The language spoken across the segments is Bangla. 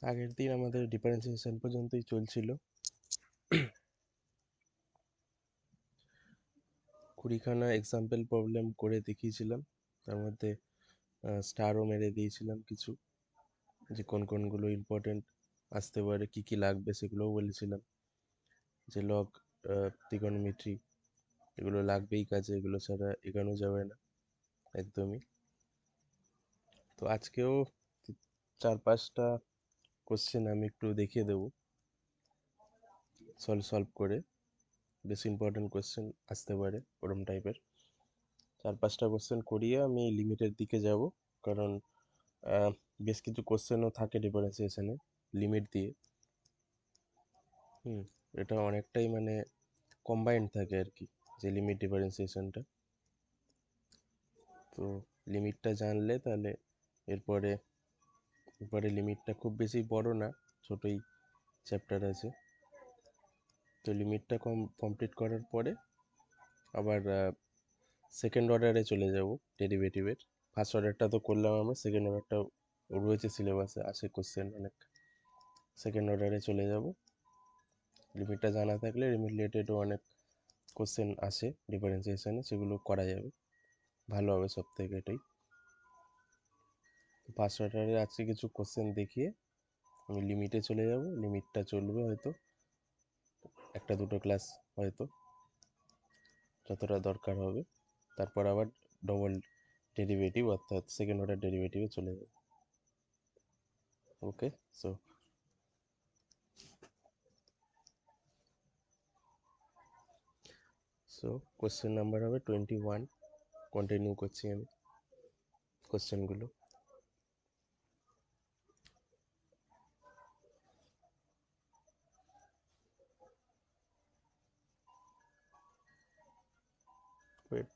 আগের দিন আমাদের ডিফারেন্সিয়েশন পর্যন্তই চলছিল। 20খানা এক্সাম্পল প্রবলেম করে দেখিয়েছিলাম। তার মধ্যে স্টারও মেরে দিয়েছিলাম কিছু, যে কোন কোনগুলো ইম্পর্টেন্ট আসতে পারে, কি কি লাগবে সেগুলোও বলেছিলাম। যে লগ, ত্রিগোনোমেট্রি, এগুলো লাগবেই কাজে, এগুলো ছাড়া এগোনো যাবে না একদমই। তো আজকেও 4-5টা কোশ্চেন আমি একটু দেখিয়ে দেবো সলভ করে। বেশ ইম্পর্টেন্ট কোশ্চেন আসতে পারে ওরম টাইপের। 4-5টা কোশ্চেন করিয়ে আমি লিমিটের দিকে যাব, কারণ বেশ কিছু কোশ্চেনও থাকে ডিফারেন্সিয়েশনে লিমিট দিয়ে। এটা অনেকটাই মানে কম্বাইন্ড থাকে আর কি, যে লিমিট ডিফারেন্সিয়েশনটা। তো লিমিটটা জানলে তাহলে এরপরে লিমিটটা খুব বেশি বড় না, ছোটই চ্যাপ্টার আছে। তো লিমিটটা কমপ্লিট করার পরে আবার সেকেন্ড অর্ডারে চলে যাব ডেরিভেটিভের। ফার্স্ট অর্ডারটা তো করলাম আমরা, সেকেন্ড অর্ডারটা রয়েছে সিলেবাসে, আসে কোশ্চেন অনেক। সেকেন্ড অর্ডারে চলে যাব। লিমিটটা জানা থাকলে লিমিট রিলেটেডও অনেক কোশ্চেন আসে ডিফারেন্সিয়েশনে, সেগুলো করা যাবে, ভালো হবে সব থেকে এটাই। ফার্স্ট অর্ডারে আজকে কিছু কোশ্চেন দেখিয়ে আমি লিমিটে চলে যাব। লিমিটটা চলবে হয়তো 1-2 ক্লাস, হয়তো যতটা দরকার হবে। তারপর আবার ডবল ডেরিভেটিভ অর্থাৎ সেকেন্ড অর্ডার ডেরিভেটিভে চলে যাব। ওকে, সো কোশ্চেন নাম্বার হবে 21। কন্টিনিউ করছি আমি কোশ্চেনগুলো। ওয়েট,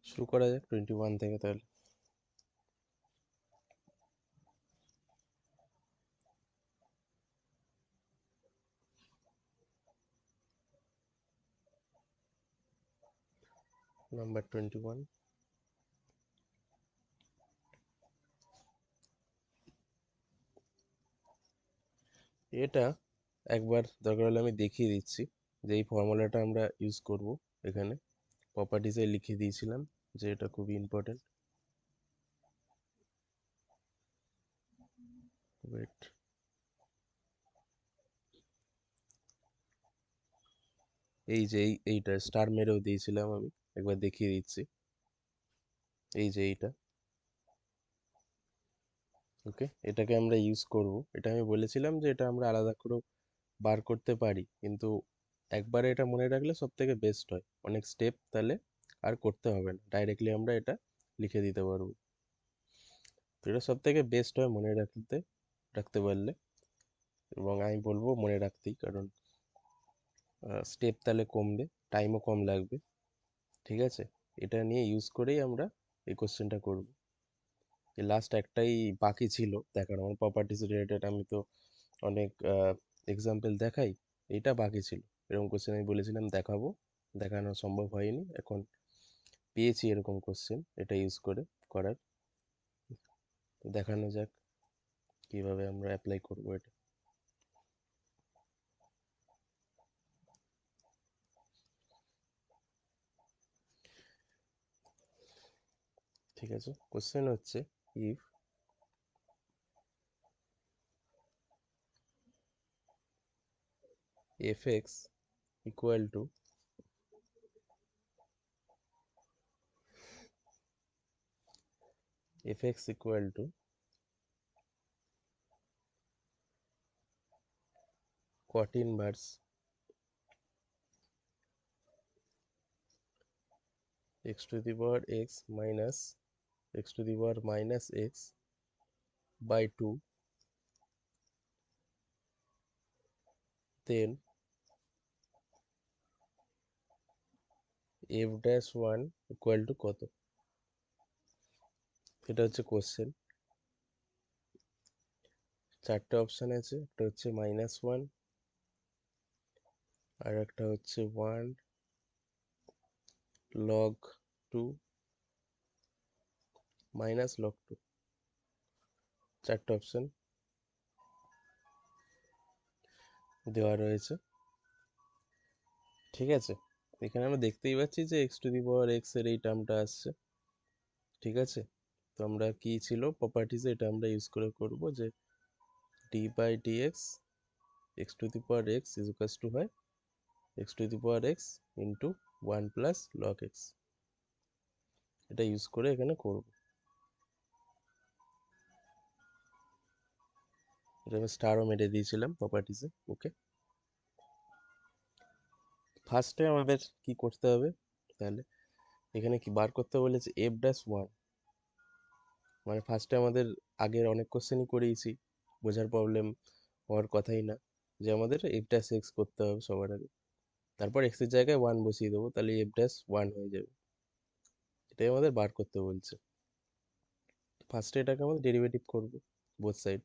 শুরু করা যাক 21 থেকে তাহলে। নাম্বার 21, এটা একবার দরকার হলে আমি দেখিয়ে দিচ্ছি যে এই ফর্মুলাটা আমরা ইউজ করব এখানে। প্রপার্টিসে লিখে দিয়েছিলাম যে এটা খুবই ইম্পর্টেন্ট। ওয়েট, এই যে এইটা স্টার মেরেও দিয়েছিলাম আমি, একবার দেখিয়ে দিচ্ছি। এই যে এইটা, ওকে, এটাকে আমরা ইউজ করব। এটা আমি বলেছিলাম যে এটা আমরা আলাদা করেও বার করতে পারি, কিন্তু একবারে এটা মনে রাখলে সব থেকে বেস্ট হয়। অনেক স্টেপ তাহলে আর করতে হবে না, ডাইরেক্টলি আমরা এটা লিখে দিতে পারবো। তো এটা সব থেকে বেস্ট হয় মনে রাখতে পারলে। এবং আমি বলবো মনে রাখতেই, কারণ স্টেপ তাহলে কমবে, টাইমও কম লাগবে। ঠিক আছে, এটা নিয়ে ইউজ করেই আমরা এই কোশ্চেনটা করব। এই লাস্ট একটাই বাকি ছিল দেখানো, আমার প্রপার্টিস রিলেটেড আমি তো অনেক এক্সাম্পল দেখাই, এইটা বাকি ছিল। এরকম কোশ্চেন আমি বলেছিলাম দেখাবো, দেখানো সম্ভব হয়নি। এখন পেয়েছি এরকম কোশ্চেন, এটা ইউজ করে করার। তো দেখানো যাক কিভাবে আমরা অ্যাপ্লাই করবো এটা। ঠিক আছে, কোশ্চেন হচ্ছে if fx equal to fx equal to cot inverse x to the power x minus x to the power minus x by 2, then f dash 1 equal to কত? এটা হচ্ছে কোশ্চেন। চারটে অপশন আছে, একটা হচ্ছে -1, আর একটা হচ্ছে 1 log 2 minus log 2, চারটে অপশন দেওয়া রয়েছে। ঠিক আছে, এখানে আমরা দেখতেই পাচ্ছি যে x to the power x এর এই টার্মটা আসছে। ঠিক আছে, তো আমরা কি ছিল প্রপার্টিজে এটা আমরা ইউজ করে করব যে d by dx x to the power x is equals to হয় x to the power x into 1 plus log x, এটা ইউজ করে এখানে করব। এটা আমি স্টারও মেরে দিয়েছিলাম প্রপার্টিজে। ওকে, ফার্স্টে আমাদের কি করতে হবে তাহলে, এখানে কি বার করতে বলেছে f ড্যাশ 1, মানে ফার্স্টে আমাদের আগের অনেক কোশ্চেনই করিয়েছি, বোঝার প্রবলেম হওয়ার কথাই না, যে আমাদের f ড্যাশ x করতে হবে সবার আগে, তারপর x এর জায়গায় 1 বসিয়ে দেবো, তাহলে f ড্যাশ 1 হয়ে যাবে। এটাই আমাদের বার করতে বলছে। ফার্স্টে এটাকে আমাদের ডেরিভেটিভ করব বোথ সাইড।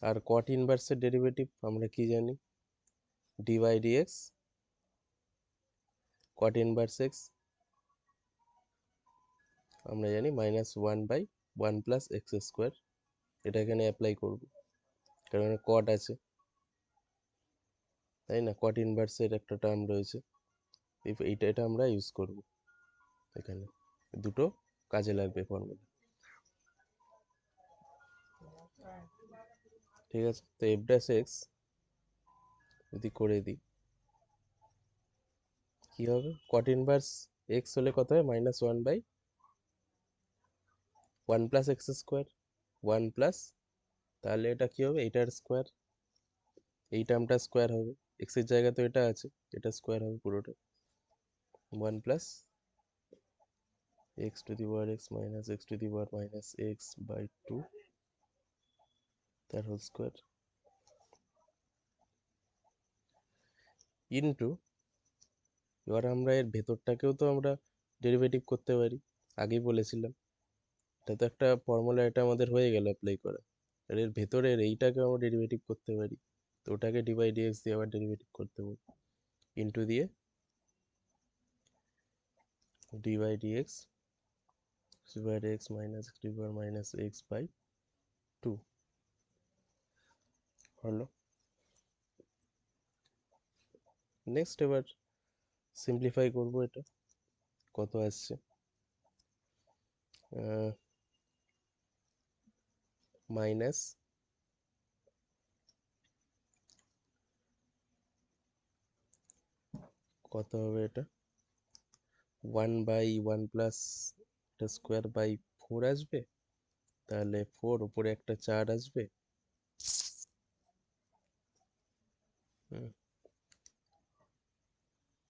আর কট ইনভার্সের ডেরিভেটিভ আমরা কি জানি, d by d x cot inverse x আমরা জানি -1/1 প্লাস এক্স স্কোয়ার। এটা এখানে অ্যাপ্লাই করব, কারণ কট আছে, তাই না? কট ইনভার্সের একটা টার্ম রয়েছে, এটা আমরা ইউজ করব এখানে, দুটো কাজে লাগবে ফর্মুলা। ঠিক আছে, তো এফ ড্যাশ এক্স যদি করে দিই কি হবে, কট ইনভার্স এক্স হলে কত হয়, -1/1 প্লাস এক্স স্কোয়ার, 1 প্লাস, তাহলে এটা কি হবে, এটার স্কোয়ার, এই টার্মটা স্কোয়ার হবে, এক্স এর জায়গা তো এটা আছে, এটা স্কোয়ার হবে পুরোটা, 1 plus x to the power x minus x to the power minus x by 2 তার হোল স্কোয়ার ইন্টু, এবার আমরা এর ভেতরটাকেও তো আমরা ডেরিভেটিভ করতে পারি, আগেই বলেছিলাম। এটা তো একটা ফর্মুলা, এটা আমাদের হয়ে গেল অ্যাপ্লাই করা। আর এর ভেতরের এইটাকে আমরা ডেরিভেটিভ করতে পারি, তো ওটাকে ডি বাই ডিএক্স দিয়ে আবার ডেরিভেটিভ করতে পারি, ইন্টু দিয়ে d by d x square x minus x to the power minus x by 2 হলো। নেক্সট এবার সিম্পলিফাই করব, এটা কত আসছে, মাইনাস কত হবে এটা, 1/1 প্লাস এটা স্কোয়ার বাই 4 আসবে, তাহলে 4 উপরে একটা 4 আসবে,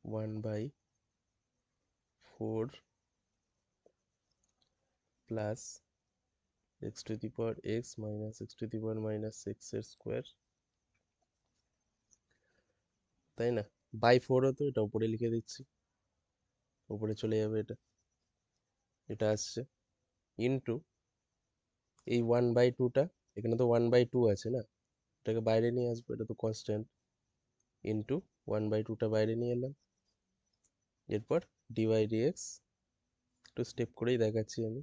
1/4 plus x to the power x minus x to the power minus x এর স্কোয়ার, তাই না? বাই 4 হতো, এটা উপরে লিখে দিচ্ছি, উপরে চলে যাবে এটা, এটা আসছে ইন্টু এই 1/2টা, এখানে তো 1/2 আছে না, এটাকে বাইরে নিয়ে আসবো, এটা তো কনস্ট্যান্ট, ইন্টু 1/2টা বাইরে নিয়ে এলাম, এরপর ডি বাই ডিএক্স, একটু স্টেপ করেই দেখাচ্ছি আমি,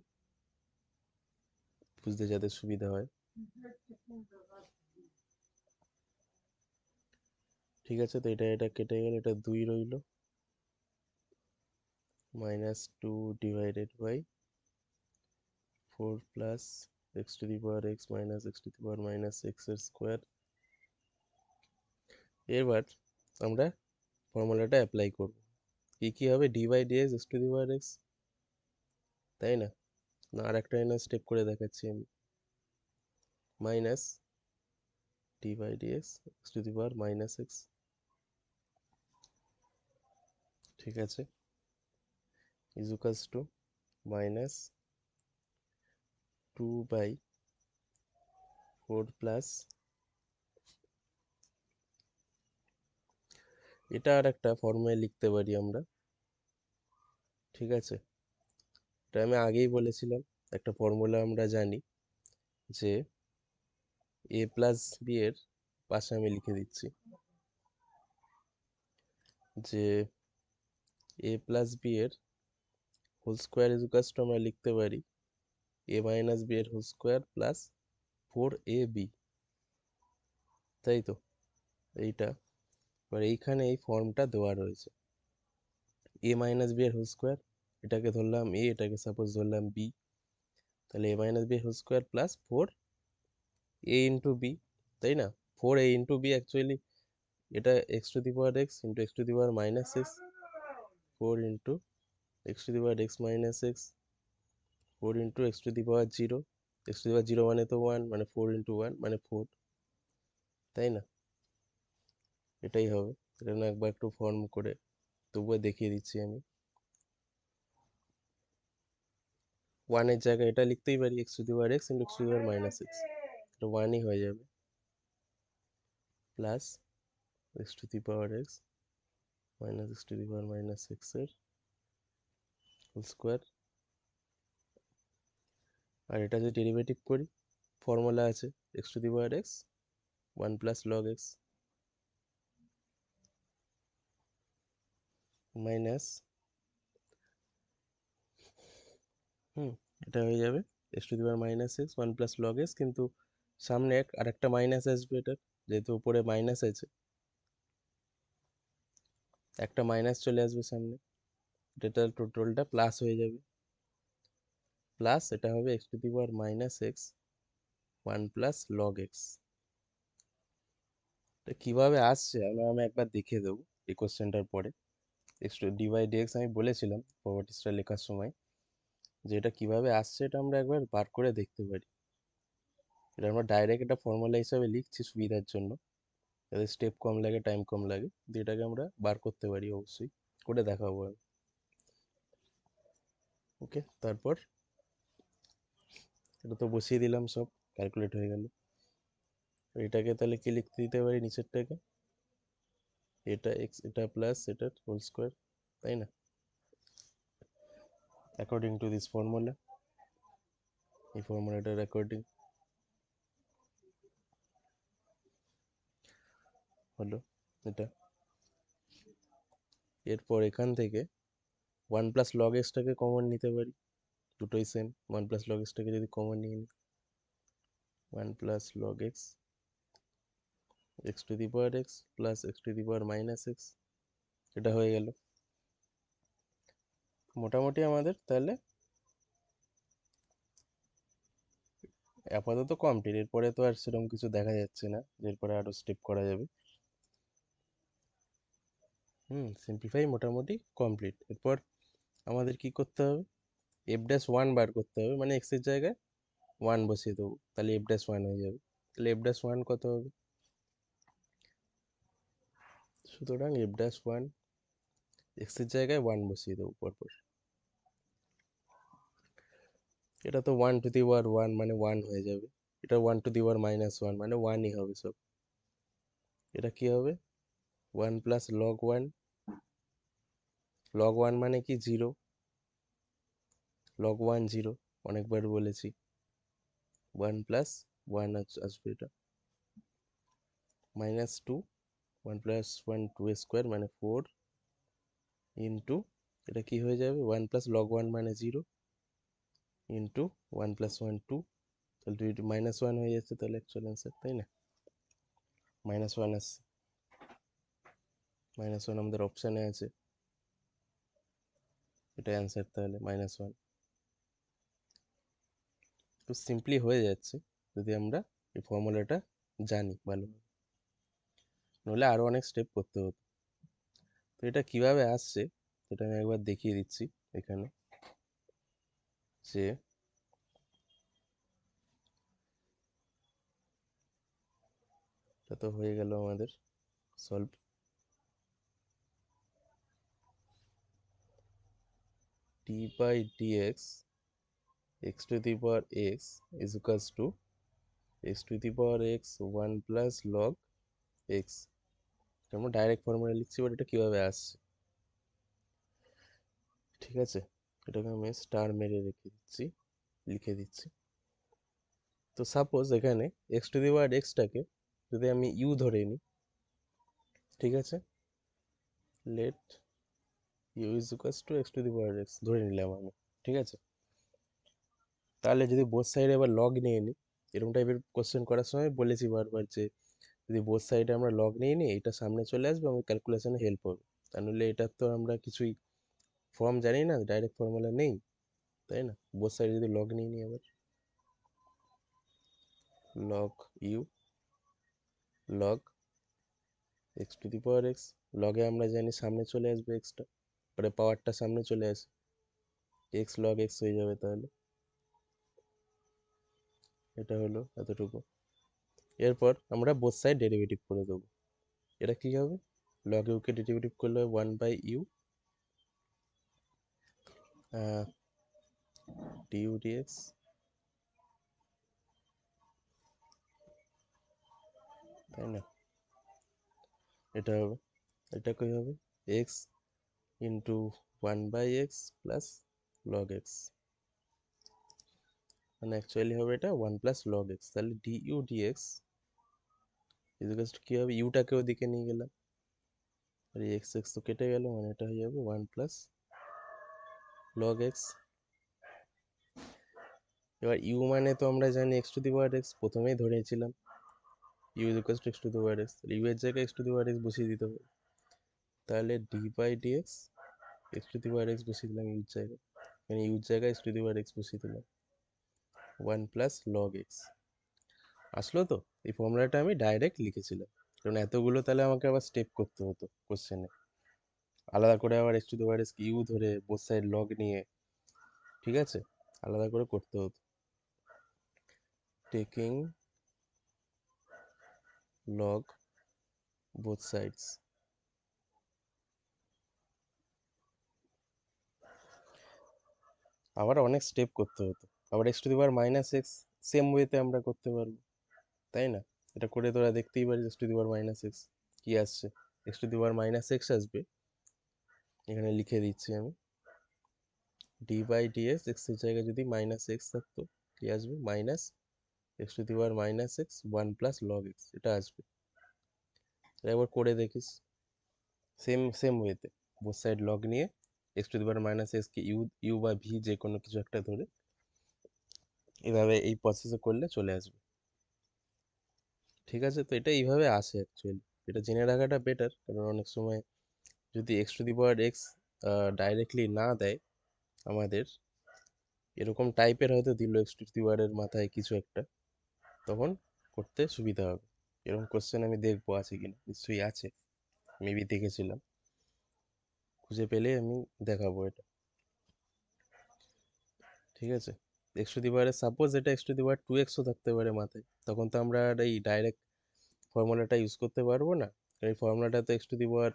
বুঝতে যাতে সুবিধা হয়। ঠিক আছে, তো এটা কেটে গেলে এটা 2 রইল, -2 divided by 4 plus x to the power x minus x to the power minus x এর স্কোয়ার। এবার আমরা ফর্মুলাটা অ্যাপ্লাই করব, কি কি হবে, d by dx x to the power x, তাই না? না, আর একটা স্টেপ করে দেখাচ্ছি আমি। Minus d by dx x to the power minus x, ঠিক আছে, is equals to minus 2/4 plus, এটা আর একটা ফর্মুলায় লিখতে পারি আমরা, ঠিক আছে। এটা আমি আগেই বলেছিলাম, একটা ফর্মুলা আমরা জানি যে এ প্লাস বি এর পাশে আমি লিখে দিচ্ছি যে এ প্লাস বি এর whole square is equals to আমরা লিখতে পারি এ মাইনাস বি এর হোল স্কোয়ার প্লাস 4ab, তাই তো। এইটা এবার এইখানে এই ফর্মটা দেওয়া রয়েছে এ মাইনাস বি এর হোল স্কোয়ার, এটাকে ধরলাম এ, এটাকে সাপোজ ধরলাম বি, তাহলে এ মাইনাস বি এর whole square plus 4a into b, তাই না। 4a ইন্টু বি অ্যাকচুয়ালি এটা x to the power x into x to the power minus x, 4 into x to the power x minus x, 4 into x to the power zero, x to the power zero মানে তো 1, মানে 4 ইন্টু 1 মানে 4, তাই না। এটাই হবে। এটা না একবার একটু ফর্ম করে তবুও দেখিয়ে দিচ্ছি আমি। 1 এর জায়গায় এটা লিখতেই পারি x to the power x into x to the power minus x, এটা 1ই হয়ে যাবে, plus x to the power x minus x to the power minus x এর হোল স্কোয়ার। আর এটা যদি ডেরিভেটিভ করি, ফর্মুলা আছে x to the power x 1 plus log x minus, এটা হয়ে যাবে x to the power minus x 1 plus log x, কিন্তু সামনে আর একটা মাইনাস আসবে, এটা যেহেতু উপরে মাইনাস আছে একটা মাইনাস চলে আসবে সামনে, এটা টোটালটা প্লাস হয়ে যাবে, প্লাস এটা হবে x to the power minus x 1 plus log x. এটা কিভাবে আসছে আমি একবার দেখিয়ে দেবো এই কোশ্চেনটার পরে। X to d by dx আমি বলেছিলাম প্রপার্টিসটা লেখার সময় যে এটা কিভাবে আসছে এটা আমরা একবার বার করে দেখতে পারি। এটা আমরা ডাইরেক্ট এটা ফর্মুলা হিসাবে লিখছি সুবিধার জন্য, যাতে স্টেপ কম লাগে, টাইম কম লাগে, দিয়ে এটাকে আমরা বার করতে পারি, অবশ্যই করে দেখাবো আমি। ওকে, তারপর এটা তো বসিয়ে দিলাম, সব ক্যালকুলেট হয়ে গেল। এটাকে তাহলে কি লিখতে দিতে পারি নিচেরটাকে, এটা এক্স এটা প্লাস এটার হোল স্কোয়ার, তাই না, অ্যাকর্ডিং টু দিস ফর্মুলা, এই ফর্মুলাটার অ্যাকর্ডিং হলো এটা। এরপর এখান থেকে 1 প্লাস লগ এক্সটাকে কমন নিতে পারি, দুটোই সেম, 1 প্লাস লগ এক্সটাকে যদি কমন নিয়ে নিই 1 plus log x x to the power x plus x to the power minus x, এটা হয়ে গেল। মোটামুটি আমাদের তাহলে আপাতত কমপ্লিট, এরপরে তো আর সেরকম কিছু দেখা যাচ্ছে না, এরপরে আরো স্টেপ করা যাবে। সিম্পলিফাই মোটামুটি কমপ্লিট। এরপর আমাদের কি করতে হবে, এফ ড্যাশ ওয়ান বার করতে হবে, মানে এক্স এর জায়গায় 1 বসিয়ে দেবো, তাহলে এফ ড্যাশ ওয়ান হয়ে যাবে। তাহলে এফ ড্যাশ ওয়ান কত হবে, সুতরাং এফ ড্যাশ ওয়ান এক্স এর জায়গায় 1 বসিয়ে দেবো পরপর। এটা তো 1 টু দি পাওয়ার 1 মানে 1 হয়ে যাবে, এটা 1 টু দি পাওয়ার মাইনাস 1 মানে 1ই হবে সব। এটা কি হবে 1 প্লাস লগ 1, লগ 1 মানে কি 0, লগ 1 0, অনেকবার বলেছি, 1 প্লাস 1 আসবে এটা, মাইনাস 2, 1 প্লাস 1 2 স্কোয়ার মানে 4 ইন্টু এটা কি হয়ে যাবে 1 প্লাস লগ 1 মানে 0 ইন্টু 1 প্লাস 1 2, তাহলে 2 মাইনাস 1 হয়ে যাচ্ছে, তাহলে অ্যাকচুয়াল অ্যান্সার, তাই না, মাইনাস 1 আসছে, মাইনাস 1 আমাদের অপশানে আছে, এটা অ্যান্সার তাহলে মাইনাস 1। তো সিম্পলি হয়ে যাচ্ছে যদি আমরা এই ফর্মুলাটা জানি ভালোভাবে, নইলে আরো অনেক স্টেপ করতে হতো। তো এটা কিভাবে আসছে সেটা আমি একবার দেখিয়ে দিচ্ছি এখানে, যে এটা তো হয়ে গেল আমাদের solve. D by dx x to the power x is equals to x to the power x one plus log x. আমরা ডাইরেক্ট ফর্মুলা লিখছি, বাট এটা কীভাবে আসছে, ঠিক আছে। এটাকে আমি স্টার মেরে লিখে দিচ্ছি। তো সাপোজ এখানে এক্স টু দি পাওয়ার এক্সটাকে যদি আমি ইউ ধরে নিই, ঠিক আছে, let u is equals to x to the power x ধরে নিলাম আমি, ঠিক আছে। তাহলে যদি বোথ সাইডে আবার লগ নিয়ে নিই, এরকম টাইপের কোশ্চেন করার সময় বলেছি বারবার যে যদি বোথ সাইডে আমরা লগ নিয়ে নিই, এটা সামনে চলে আসবে, আমাদের ক্যালকুলেশনে হেল্প হবে। তা নাহলে এটার তো আমরা কিছুই ফর্ম জানি না, ডাইরেক্ট ফর্মুলা নেই, তাই না। বোথ সাইডে যদি লগ নিয়ে নিই, আবার log u log x to the power x, লগে আমরা জানি সামনে চলে আসবে এক্সটা, পরে পাওয়ারটা সামনে চলে আসে, এক্স লগ এক্স হয়ে যাবে। তাহলে এটা হলো এতটুকু। এরপর আমরা বোথ সাইড ডেরিভেটিভ করে দেবো। এটা কি হবে, লগ ইউকে ডেরিভেটিভ করলে one by u du dx, তাই না। এটা হবে, এটা কি হবে, x into one by x plus log x, মানে অ্যাকচুয়ালি হবে এটা ওয়ান প্লাস লগ এক্স। তাহলে ডিইউ ডিএক্স ইজিকালস টু কী হবে, ইউটাকে ওদিকে নিয়ে গেলাম, আর এই এক্স এক্স তো কেটে গেল, মানে এটা হয়ে যাবে ওয়ান প্লাস লগ এক্স। এবার ইউ মানে তো আমরা জানি x to the power x, প্রথমেই ধরেছিলাম u equals to x to the power x, u এর জায়গায় x to the power x বসিয়ে দিতে হবে। তাহলে d by dx x to the power x বসিয়ে দিলাম ইউর জায়গায়, মানে ইউর জায়গায় x to the power x বসিয়ে দিলাম, ওয়ান প্লাস লগ এক্স আসলো। তো এই ফর্মুলাটা আমি ডাইরেক্ট লিখেছিলাম, কারণ এতগুলো তাহলে আমাকে আবার স্টেপ করতে হতো কোশ্চেনে, আলাদা করে আবার x to the power x u ধরে বোথ সাইড লগ নিয়ে, ঠিক আছে, আলাদা করে করতে হতো। টেকিং লগ বোথ সাইডস, আবার অনেক স্টেপ করতে হতো। আবার x to the power minus x same ওয়েতে আমরা করতে পারবো, তাই না। এটা করে তোরা দেখতেই পারিস x to the power minus x কী আসছে, x to the power minus x আসবে, এখানে লিখে দিচ্ছি আমি, ডি বাই ডিএক্স এক্সের জায়গায় যদি মাইনাস এক্স থাকতো, কি আসবে, minus x to the power minus x one plus log x, এটা আসবে। এটা একবার করে দেখিস সেম সেম ওয়েতে, বোথ সাইড লগ নিয়ে x to the power minus এক্সকে ইউ ইউ বা ভি যে কোনো কিছু একটা ধরে এভাবে এই প্রসেসে করলে চলে আসবে, ঠিক আছে। তো এটা এইভাবে আসে অ্যাকচুয়ালি, এটা জেনে রাখাটা বেটার, কারণ অনেক সময় যদি x to the power x directly না দেয় আমাদের, এরকম টাইপের হয়তো দিল এক্স টু দি পাওয়ারের মাথায় কিছু একটা, তখন করতে সুবিধা হবে। এরকম কোশ্চেন আমি দেখবো আছে কিনা, নিশ্চয়ই আছে, মেবি দেখেছিলাম, খুঁজে পেলে আমি দেখাবো এটা, ঠিক আছে। এক্স টু দি পাওয়ারে সাপোজ এটা x to the power two এক্সও থাকতে পারে মাথায়, তখন তো আমরা আর এই ডাইরেক্ট ফর্মুলাটা ইউজ করতে পারবো না, কারণ এই ফর্মুলাটা তো x to the power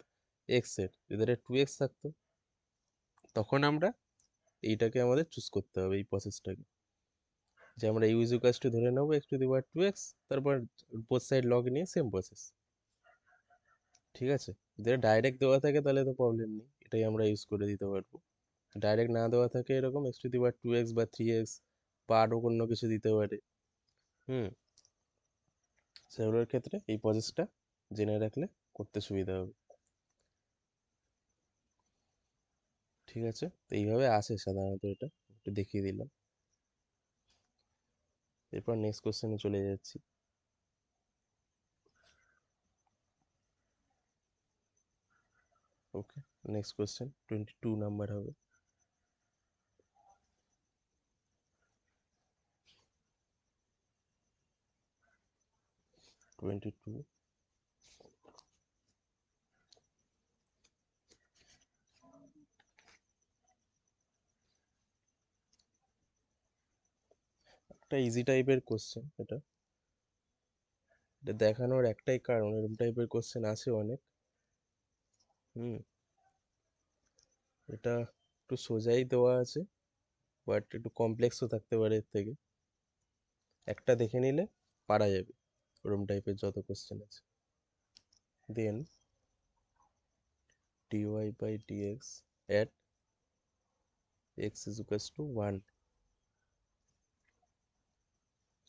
x এর, যদি এটা টু এক্স থাকতো তখন আমরা এইটাকে আমাদের চুজ করতে হবে, এই প্রসেসটাকে, যে আমরা ইউ ইজ ইকুয়ালস টু ধরে নেবো x to the power two x, তারপর বোথ সাইড লগ নিয়ে সেম প্রসেস, ঠিক আছে। যদি ডাইরেক্ট দেওয়া থাকে তাহলে তো প্রবলেম নেই, এটাই আমরা ইউজ করে দিতে পারবো। ডাইরেক্ট না দেওয়া থাকে এরকম x to the power two x বা থ্রি এক্স বা আরও অন্য কিছু দিতে পারে, হুম, সেগুলোর ক্ষেত্রে এই প্রসেসটা জেনে রাখলে করতে সুবিধা হবে, ঠিক আছে। তো এইভাবে আসে সাধারণত, এটা একটু দেখিয়ে দিলাম। এরপর নেক্সট কোশ্চেনে চলে যাচ্ছি। ওকে, নেক্সট কোশ্চেন 22 নাম্বার হবে। 22, একটা ইজি টাইপের কোশ্চেন এটা, এটা দেখানোর একটাই কারণ, এরকম টাইপের কোশ্চেন আছে অনেক। হুম। এটা একটু সোজাই দেওয়া আছে, বাট একটু কমপ্লেক্সও থাকতে পারে এর থেকে। একটা দেখে নিলে পারা যাবে ওরকম টাইপের যত কোশ্চেন আছে। দেন dy by dx at x is equals to 1.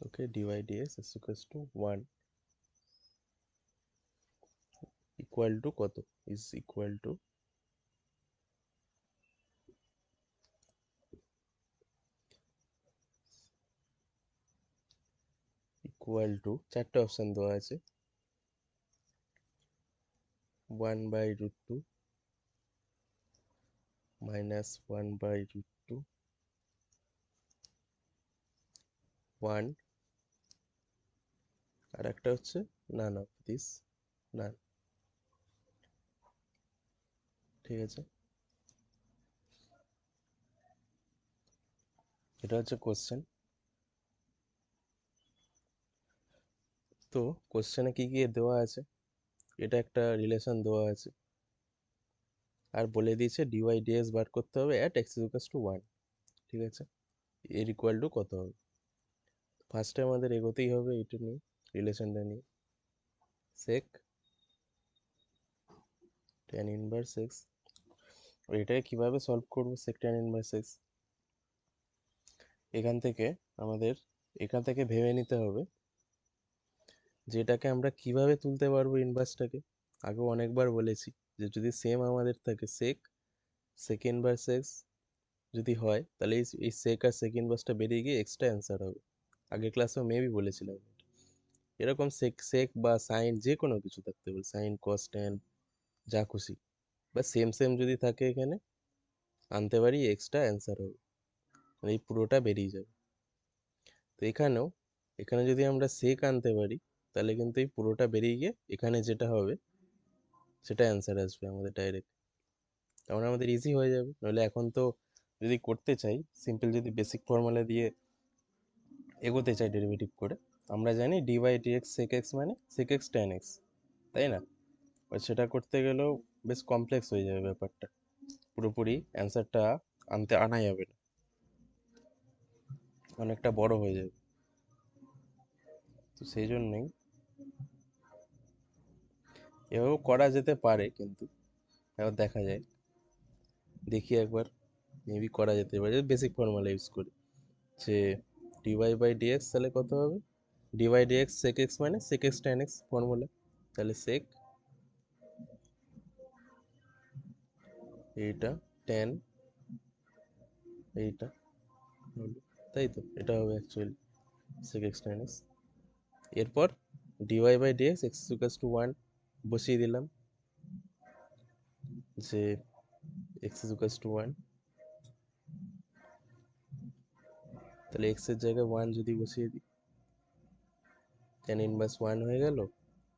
Okay, dy dx is equals to 1 equal to কত, is equal to চারটে অপশন দেওয়া আছে, 1/√2 minus 1/√2 1, আর একটা হচ্ছে none of this, none। ঠিক আছে, এটা হচ্ছে কোশ্চেন। তো কোশ্চেনে কি কি দেওয়া আছে, এটা একটা রিলেশন দেওয়া আছে, আর বলে দিয়েছে dy dx বার করতে হবে at x is equals to 1। ঠিক আছে, এর ইকুয়াল টু কত হবে। ফার্স্টে আমাদের এগোতেই হবে এটা নিয়ে, রিলেশনটা নিয়ে। sec tan inverse x, এটাকে কিভাবে সলভ করব sec tan inverse x, এখান থেকে আমাদের এখান থেকে ভেবে নিতে হবে যে এটাকে আমরা কিভাবে তুলতে পারবো ইনভার্সটাকে। আগেও অনেকবার বলেছি যে যদি সেম আমাদের থাকে sec inverse x যদি হয়, তাহলে এই sec আর sec inverse টা বেরিয়ে গিয়ে এক্সট্রা অ্যান্সার হবে। আগের ক্লাসেও মেবি বলেছিলাম এটা। এরকম sec বা sin যে কোনো কিছু থাকতে পারে, sin cos tan যা খুশি, বা সেম সেম যদি থাকে এখানে আনতে পারি, এক্সট্রা অ্যান্সার হবে, মানে এই পুরোটা বেরিয়ে যাবে। তো এখানে যদি আমরা sec আনতে পারি, তাহলে কিন্তু এই পুরোটা বেরিয়ে গিয়ে এখানে যেটা হবে সেটা অ্যান্সার আসবে আমাদের ডাইরেক্ট। তার মানে আমাদের ইজি হয়ে যাবে। নইলে এখন তো যদি করতে চাই সিম্পল, যদি বেসিক ফর্মুলা দিয়ে এগোতে চাই ডেরিভেটিভ করে, আমরা জানি dy dx sec x মানে sec x tan x, তাই না? আর সেটা করতে গেলেও বেশ কমপ্লেক্স হয়ে যাবে ব্যাপারটা, পুরোপুরি অ্যান্সারটা আনা যাবে না, অনেকটা বড় হয়ে যাবে। তো সেই জন্যই এভাবেও করা যেতে পারে, কিন্তু এবার দেখা যায়, দেখি একবার, মেবি করা যেতে পারে বেসিক ফর্মুলা ইউজ করে, যে dy বাই dx তাহলে কত হবে, dy dx sec x মানে sec x tan x formula, তাহলে sec এইটা tan এইটা হলো, তাই তো এটা হবে actually sec x tan x। এরপর dy by dx x equals to 1 বসিয়ে দিলাম, যে x ইকুয়ালস টু 1, তাহলে x এর জায়গায় 1 যদি বসিয়ে দিই, tan ইনভার্স 1 হয়ে গেল।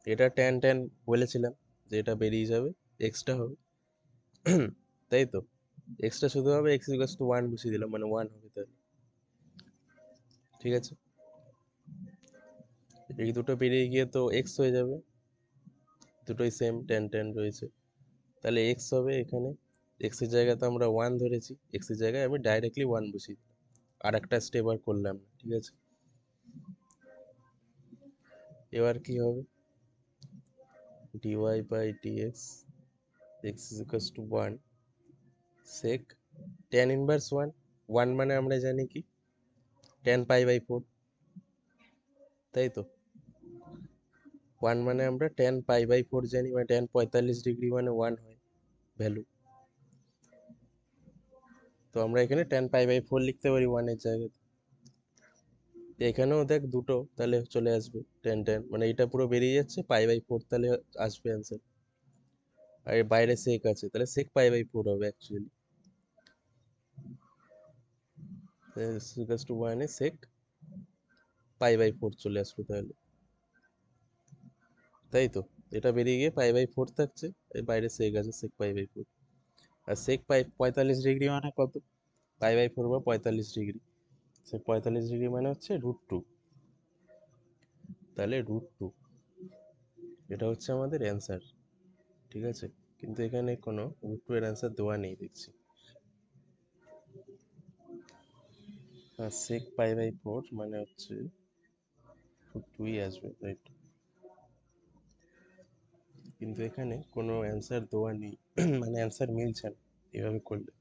এটা tan বলেছিলাম যে এটা বেরিয়ে যাবে, এক্সটা হবে, তাই তো এক্সটা শুধু হবে, x ইকুয়ালস টু 1 বসিয়ে দিলাম মানে 1 হবে তাহলে। ঠিক আছে, এই দুটো বেরিয়ে গিয়ে তো x হয়ে যাবে, দুটোই সেম tan রয়েছে, তাহলে x হবে এখানে, x এর জায়গায় তো আমরা 1 ধরেছি, x এর জায়গায় আমি ডাইরেক্টলি 1 বসিয়ে দিলাম, আর একটা স্টেপ আর করলাম না। ঠিক আছে, এবার কি হবে, dy by dx x is equals to 1 sec tan inverse 1, 1 মানে আমরা জানি কি tan pi বাই 4, তাই তো 1 মানে আমরা tan pi বাই 4 জানি, মানে tan 45 ডিগ্রি মানে 1 হয় ভ্যালু। তো আমরা এখানে tan pi বাই 4 লিখতে পারি 1 এর জায়গায়। এখানেও দেখ দুটো, তাহলে চলে আসবে tan মানে এটা পুরো বেরিয়ে যাচ্ছে, পাই বাই 4 তাহলে আসবে অ্যান্সার। আর এর বাইরে sec আছে, তাহলে sec pi বাই 4 হবে অ্যাকচুয়ালি, ইকুয়ালস টু 1 এ sec pi বাই 4 চলে আসবে তাহলে, তাই তো এটা বেরিয়ে গিয়ে পাই বাই 4 থাকছে, এর বাইরে sec আছে sec pi বাই 4। আর sec pi 45 ডিগ্রি মানে কত, পাই বাই 4 বা 45 ডিগ্রি, sec 45 ডিগ্রি মানে হচ্ছে √2, তাহলে √2 এটা হচ্ছে আমাদের অ্যান্সার, ঠিক আছে? কিন্তু এখানে কোনো রুট টু এর অ্যান্সার দেওয়া নেই দেখছি। সেক পাই বাই 4 মানে হচ্ছে রুট টুই আসবে, রাইট? কিন্তু এখানে কোনো অ্যান্সার দেওয়া নেই, মানে অ্যান্সার মিলছে না এভাবে করলে।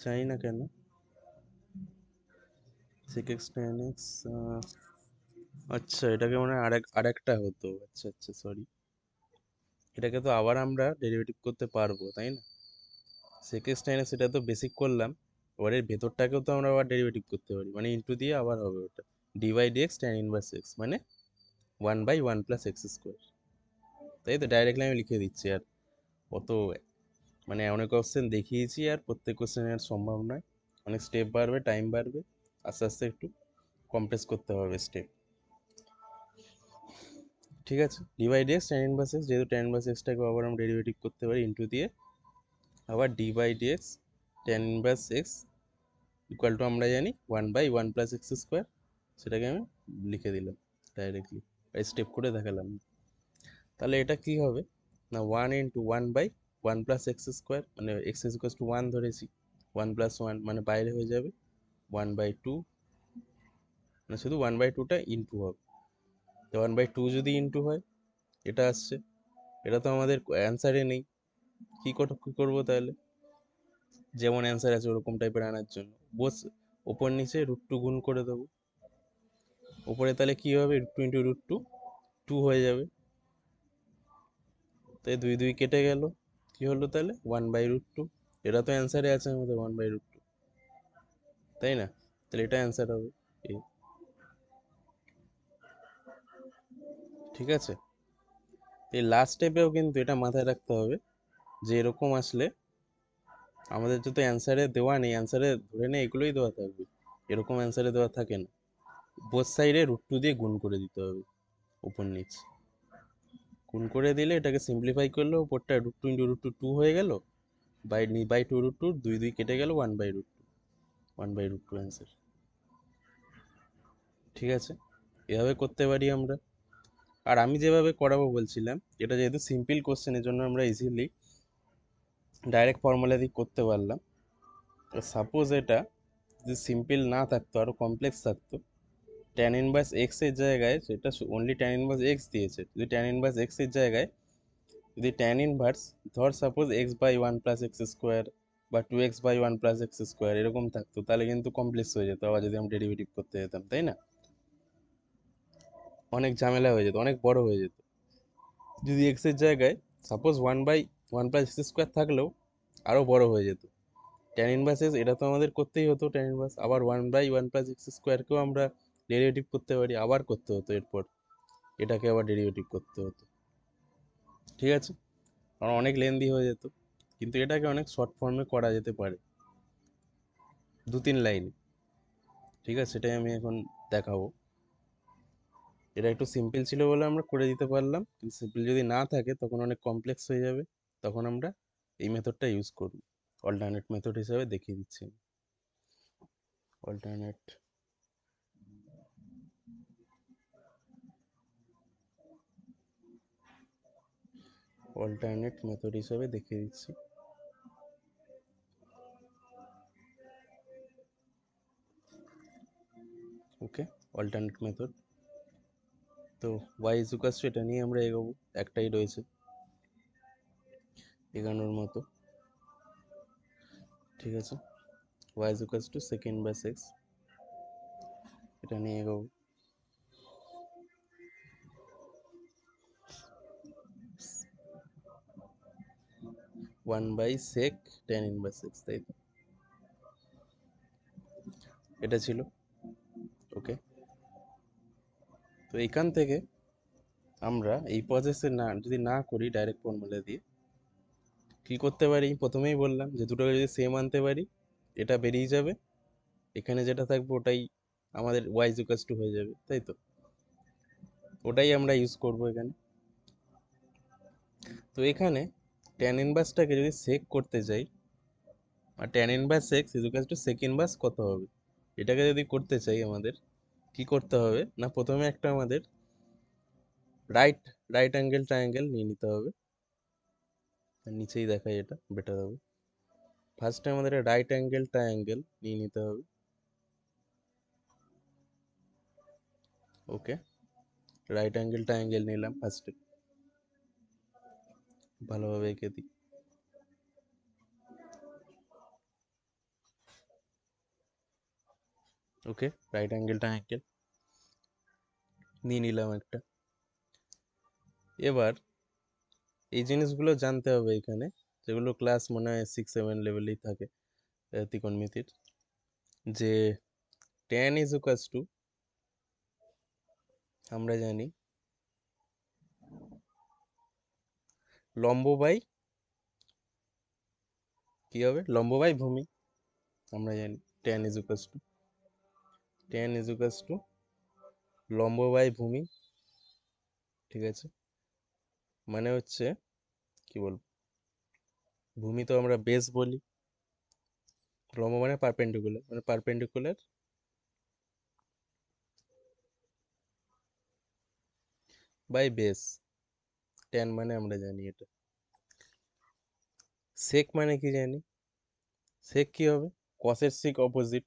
জানি না কেন। sec x tan x, আচ্ছা এটাকে মানে আরেকটা হতো, আচ্ছা আচ্ছা সরি। এটাকে তো আবার আমরা ডেরিভেটিভ করতে পারবো, তাই না? sec x tan x এটা তো বেসিক করলাম, এবার এর ভেতরটাকেও তো আমরা আবার ডেরিভেটিভ করতে পারি, মানে ইনটু দিয়ে আবার হবে ওটা dy dx tan inverse x মানে 1/1 প্লাস এক্স স্কোয়ার। তাই তো ডাইরেক্টলি আমি লিখে দিচ্ছি। আর অত মানে অনেক কোশ্চেন দেখিয়েছি, আর প্রত্যেক কোশ্চেনের সম্ভব নয়, অনেক স্টেপ বাড়বে, টাইম বাড়বে, আস্তে আস্তে একটু কমপ্লেক্স করতে হবে স্টেপ, ঠিক আছে? Divide x tan inverse x, যেহেতু ট্যান ইনভার্স এক্সটাকে আবার আমরা ডেরিভেটিভ করতে পারি ইনটু দিয়ে আবার divide x tan inverse x equal to আমরা জানি 1/1 প্লাস এক্স স্কোয়ার, সেটাকে আমি লিখে দিলাম ডাইরেক্টলি, স্টেপ করে দেখালাম। তাহলে এটা কি হবে না, 1 × 1/1 প্লাস এক্স স্কোয়ার, মানে এক্স ইজ ইকুয়াল টু 1 ধরেছি, 1 + 1 মানে বাইরে হয়ে যাবে 1/2, মানে শুধু 1/2টা ইনটু হবে। তো 1/2 যদি ইনটু হয় এটা আসছে, এটা তো আমাদের অ্যান্সারে নেই। কি করবো তাহলে? যেমন অ্যান্সার আছে ওরকম টাইপের আনার জন্য বস ওপর নিচে √2 গুণ করে দেবো। ওপরে তাহলে কি হবে, √2 × √2 2 হয়ে যাবে, তাই 2 2 কেটে গেল, কি হলো তাহলে 1/√2। এটা তো অ্যান্সারে আছে আমাদের 1/√2, তাই না? তাহলে এটা অ্যান্সার হবে এ, ঠিক আছে? এই লাস্ট স্টেপেও কিন্তু এটা মাথায় রাখতে হবে যে এরকম আসলে আমাদের যদি অ্যান্সারে দেওয়া নেই, অ্যান্সারে ধরে নেই এগুলোই দেওয়া থাকবে, এরকম অ্যান্সারে দেওয়া থাকে না। বোথ সাইডে √2 দিয়ে গুণ করে দিতে হবে, উপর নিচ গুণ করে দিলে এটাকে সিম্পলিফাই করলে উপরটা √2 × √2 2 হয়ে গেল, বাই 2 √2 2 2 কেটে গেল 1/√2, 1/√2 অ্যান্সার, ঠিক আছে? এভাবে করতে পারি আমরা। আর আমি যেভাবে করাবো বলছিলাম, এটা যেহেতু সিম্পল কোশ্চেন এর জন্য আমরা ইজিলি ডাইরেক্ট ফর্মুলা দিয়ে করতে পারলাম। সাপোজ এটা যদি সিম্পল না থাকতো, আরো কমপ্লেক্স থাকতো, ট্যান ইনভার্স এক্স এর জায়গায় সেটা অনলি ট্যান ইনভার্স এক্স দিয়েছে, যদি ট্যান ইনভার্স এক্স এর জায়গায় যদি ট্যান ইনভার্স ধর suppose x/1 plus x square বা 2x/1 প্লাস এক্স স্কোয়ার এরকম থাকতো, তাহলে কিন্তু কমপ্লেক্স হয়ে যেত আবার যদি আমরা ডেরিভেটিভ করতে যেতাম, তাই না? অনেক ঝামেলা হয়ে যেত, অনেক বড় হয়ে যেত। যদি এক্স এর জায়গায় সাপোজ 1/1 প্লাস এক্স স্কোয়ার থাকলেও আরো বড় হয়ে যেত। ট্যান ইনভার্স এক্স এটা তো আমাদের করতেই হতো, ট্যান ইনভার্স আবার 1/1 প্লাস এক্স স্কোয়ারকেও আমরা ডেরিভেটিভ করতে পারি, আবার করতে হতো এরপর এটাকে আবার ডেরিভেটিভ করতে হতো, ঠিক আছে? কারণ অনেক লেন্দি হয়ে যেত। কিন্তু এটাকে অনেক শর্ট ফর্মে করা যেতে পারে, 2 3 লাইনে, ঠিক আছে? সেটাই আমি এখন দেখাবো। এটা একটু সিম্পল ছিল বলে আমরা করে দিতে পারলাম, কিন্তু সিম্পল যদি না থাকে তখন অনেক কমপ্লেক্স হয়ে যাবে, তখন আমরা এই মেথডটা ইউজ করব। অল্টারনেট মেথড হিসাবে দেখিয়ে দিচ্ছি। অল্টারনেট অল্টারনেট মেথড হিসাবে দেখিয়ে দিচ্ছি। ওকে, অল্টারনেট মেথড। তো y ইজ ইকুয়ালস টু এটা নিয়ে আমরা এগোবো, একটাই রয়েছে এগানোর মতো, ঠিক আছে? y is equals two sec inverse x, এটা নিয়ে এগোবো। 1/sec tan ইনভার্স x, তাই তো? এটা ছিল, ওকে। তো এখান থেকে আমরা এই প্রসেসে না যদি না করি ডাইরেক্ট ফর্মুলা দিয়ে, কি করতে পারি? প্রথমেই বললাম যে দুটোকে যদি সেম আনতে পারি এটা বেরিয়ে যাবে, এখানে যেটা থাকবে ওটাই আমাদের y ইকুয়ালস টু হয়ে যাবে, তাই তো? ওটাই আমরা ইউজ করব এখানে। তো এখানে ট্যান ইনভার্সটাকে যদি সেক করতে চাই, আর tan inverse x equals to sec inverse কত হবে, এটাকে যদি করতে চাই আমাদের কি করতে হবে না, প্রথমে একটা আমাদের রাইট রাইট অ্যাঙ্গেল ট্রায়াঙ্গেল নিয়ে নিতে হবে, আর নিচেই দেখাই এটা বেটার হবে। ফার্স্টে আমাদের রাইট অ্যাঙ্গেল ট্রায়াঙ্গেল নিয়ে নিতে হবে। ওকে, রাইট অ্যাঙ্গেল ট্রায়াঙ্গেল নিলাম ফার্স্টে, ভালোভাবে এঁকে দিই। ওকে, রাইট অ্যাঙ্গেল ট্রায়াঙ্গেল নিয়ে নিলাম একটা। এবার এই জিনিসগুলো জানতে হবে এখানে, যেগুলো ক্লাস মনে হয় 6-7 লেভেলেই থাকে ত্রিকোণমিতির, যে tan ইজ ইকুয়ালস টু, আমরা জানি লম্ব বাই কি হবে, লম্ব বাই ভূমি। আমরা জানি tan is equals two, tan is equals two লম্ব বাই ভূমি। ঠিক আছে, মানে হচ্ছে কি বলবো, ভূমি তো আমরা বেস বলি, লম্ব মানে পারপেন্ডিকুলার, মানে পারপেন্ডিকুলার বাই বেস। tan মানে আমরা জানি এটা। sec মানে কি জানি, sec কি হবে, cos এর ঠিক অপোজিট।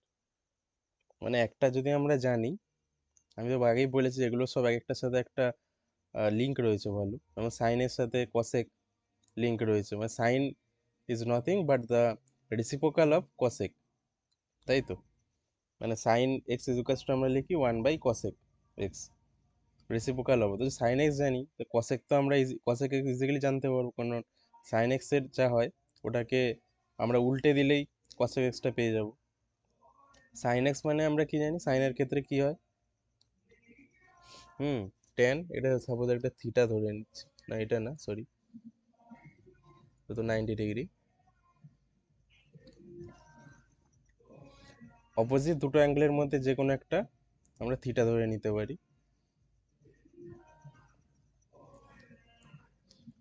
মানে একটা যদি আমরা জানি, আমি তো আগেই বলেছি এগুলো সব এক একটার সাথে একটা লিঙ্ক রয়েছে ভালো, যেমন সাইনের সাথে কসেক লিঙ্ক রয়েছে, মানে sine is nothing but the reciprocal of cosec, তাই তো। মানে সাইন এক্স ইজুকাস টু আমরা লিখি 1/cosec এক্স, রেসিপ্রোকাল হবে। তো সাইন এক্স জানি, তো কসেক তো আমরা কসেক এক্স ইজিক্যালি জানতে পারবো, কারণ সাইন এক্সের যা হয় ওটাকে আমরা উল্টে দিলেই কসেক এক্সটা পেয়ে যাব। সাইন এক্স মানে আমরা কি জানি, সাইনের ক্ষেত্রে কি হয়, হুম, টেন, এটা সাপোজ একটা থিটা ধরে নিচ্ছি, না এটা না সরি, তো 90 ডিগ্রি, অপোজিট দুটো অ্যাঙ্গেলের মধ্যে যে কোনো একটা আমরা থিটা ধরে নিতে পারি।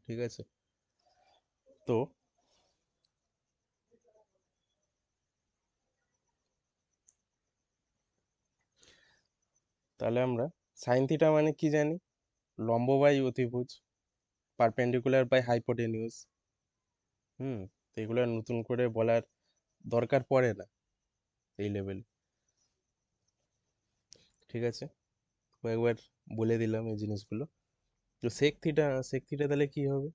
ঠিক আছে, তো তাহলে আমরা সাইন থিটা মানে কি জানি, লম্ব বাই অতিভুজ, পারপেন্ডিকুলার বাই হাইপোটেনিউস। হুম, তো এগুলো আর নতুন করে বলার দরকার পড়ে না এই লেভেলে। ঠিক আছে, একবার বলে দিলাম এই জিনিসগুলো। তো সেক থিটা তাহলে কি হবে,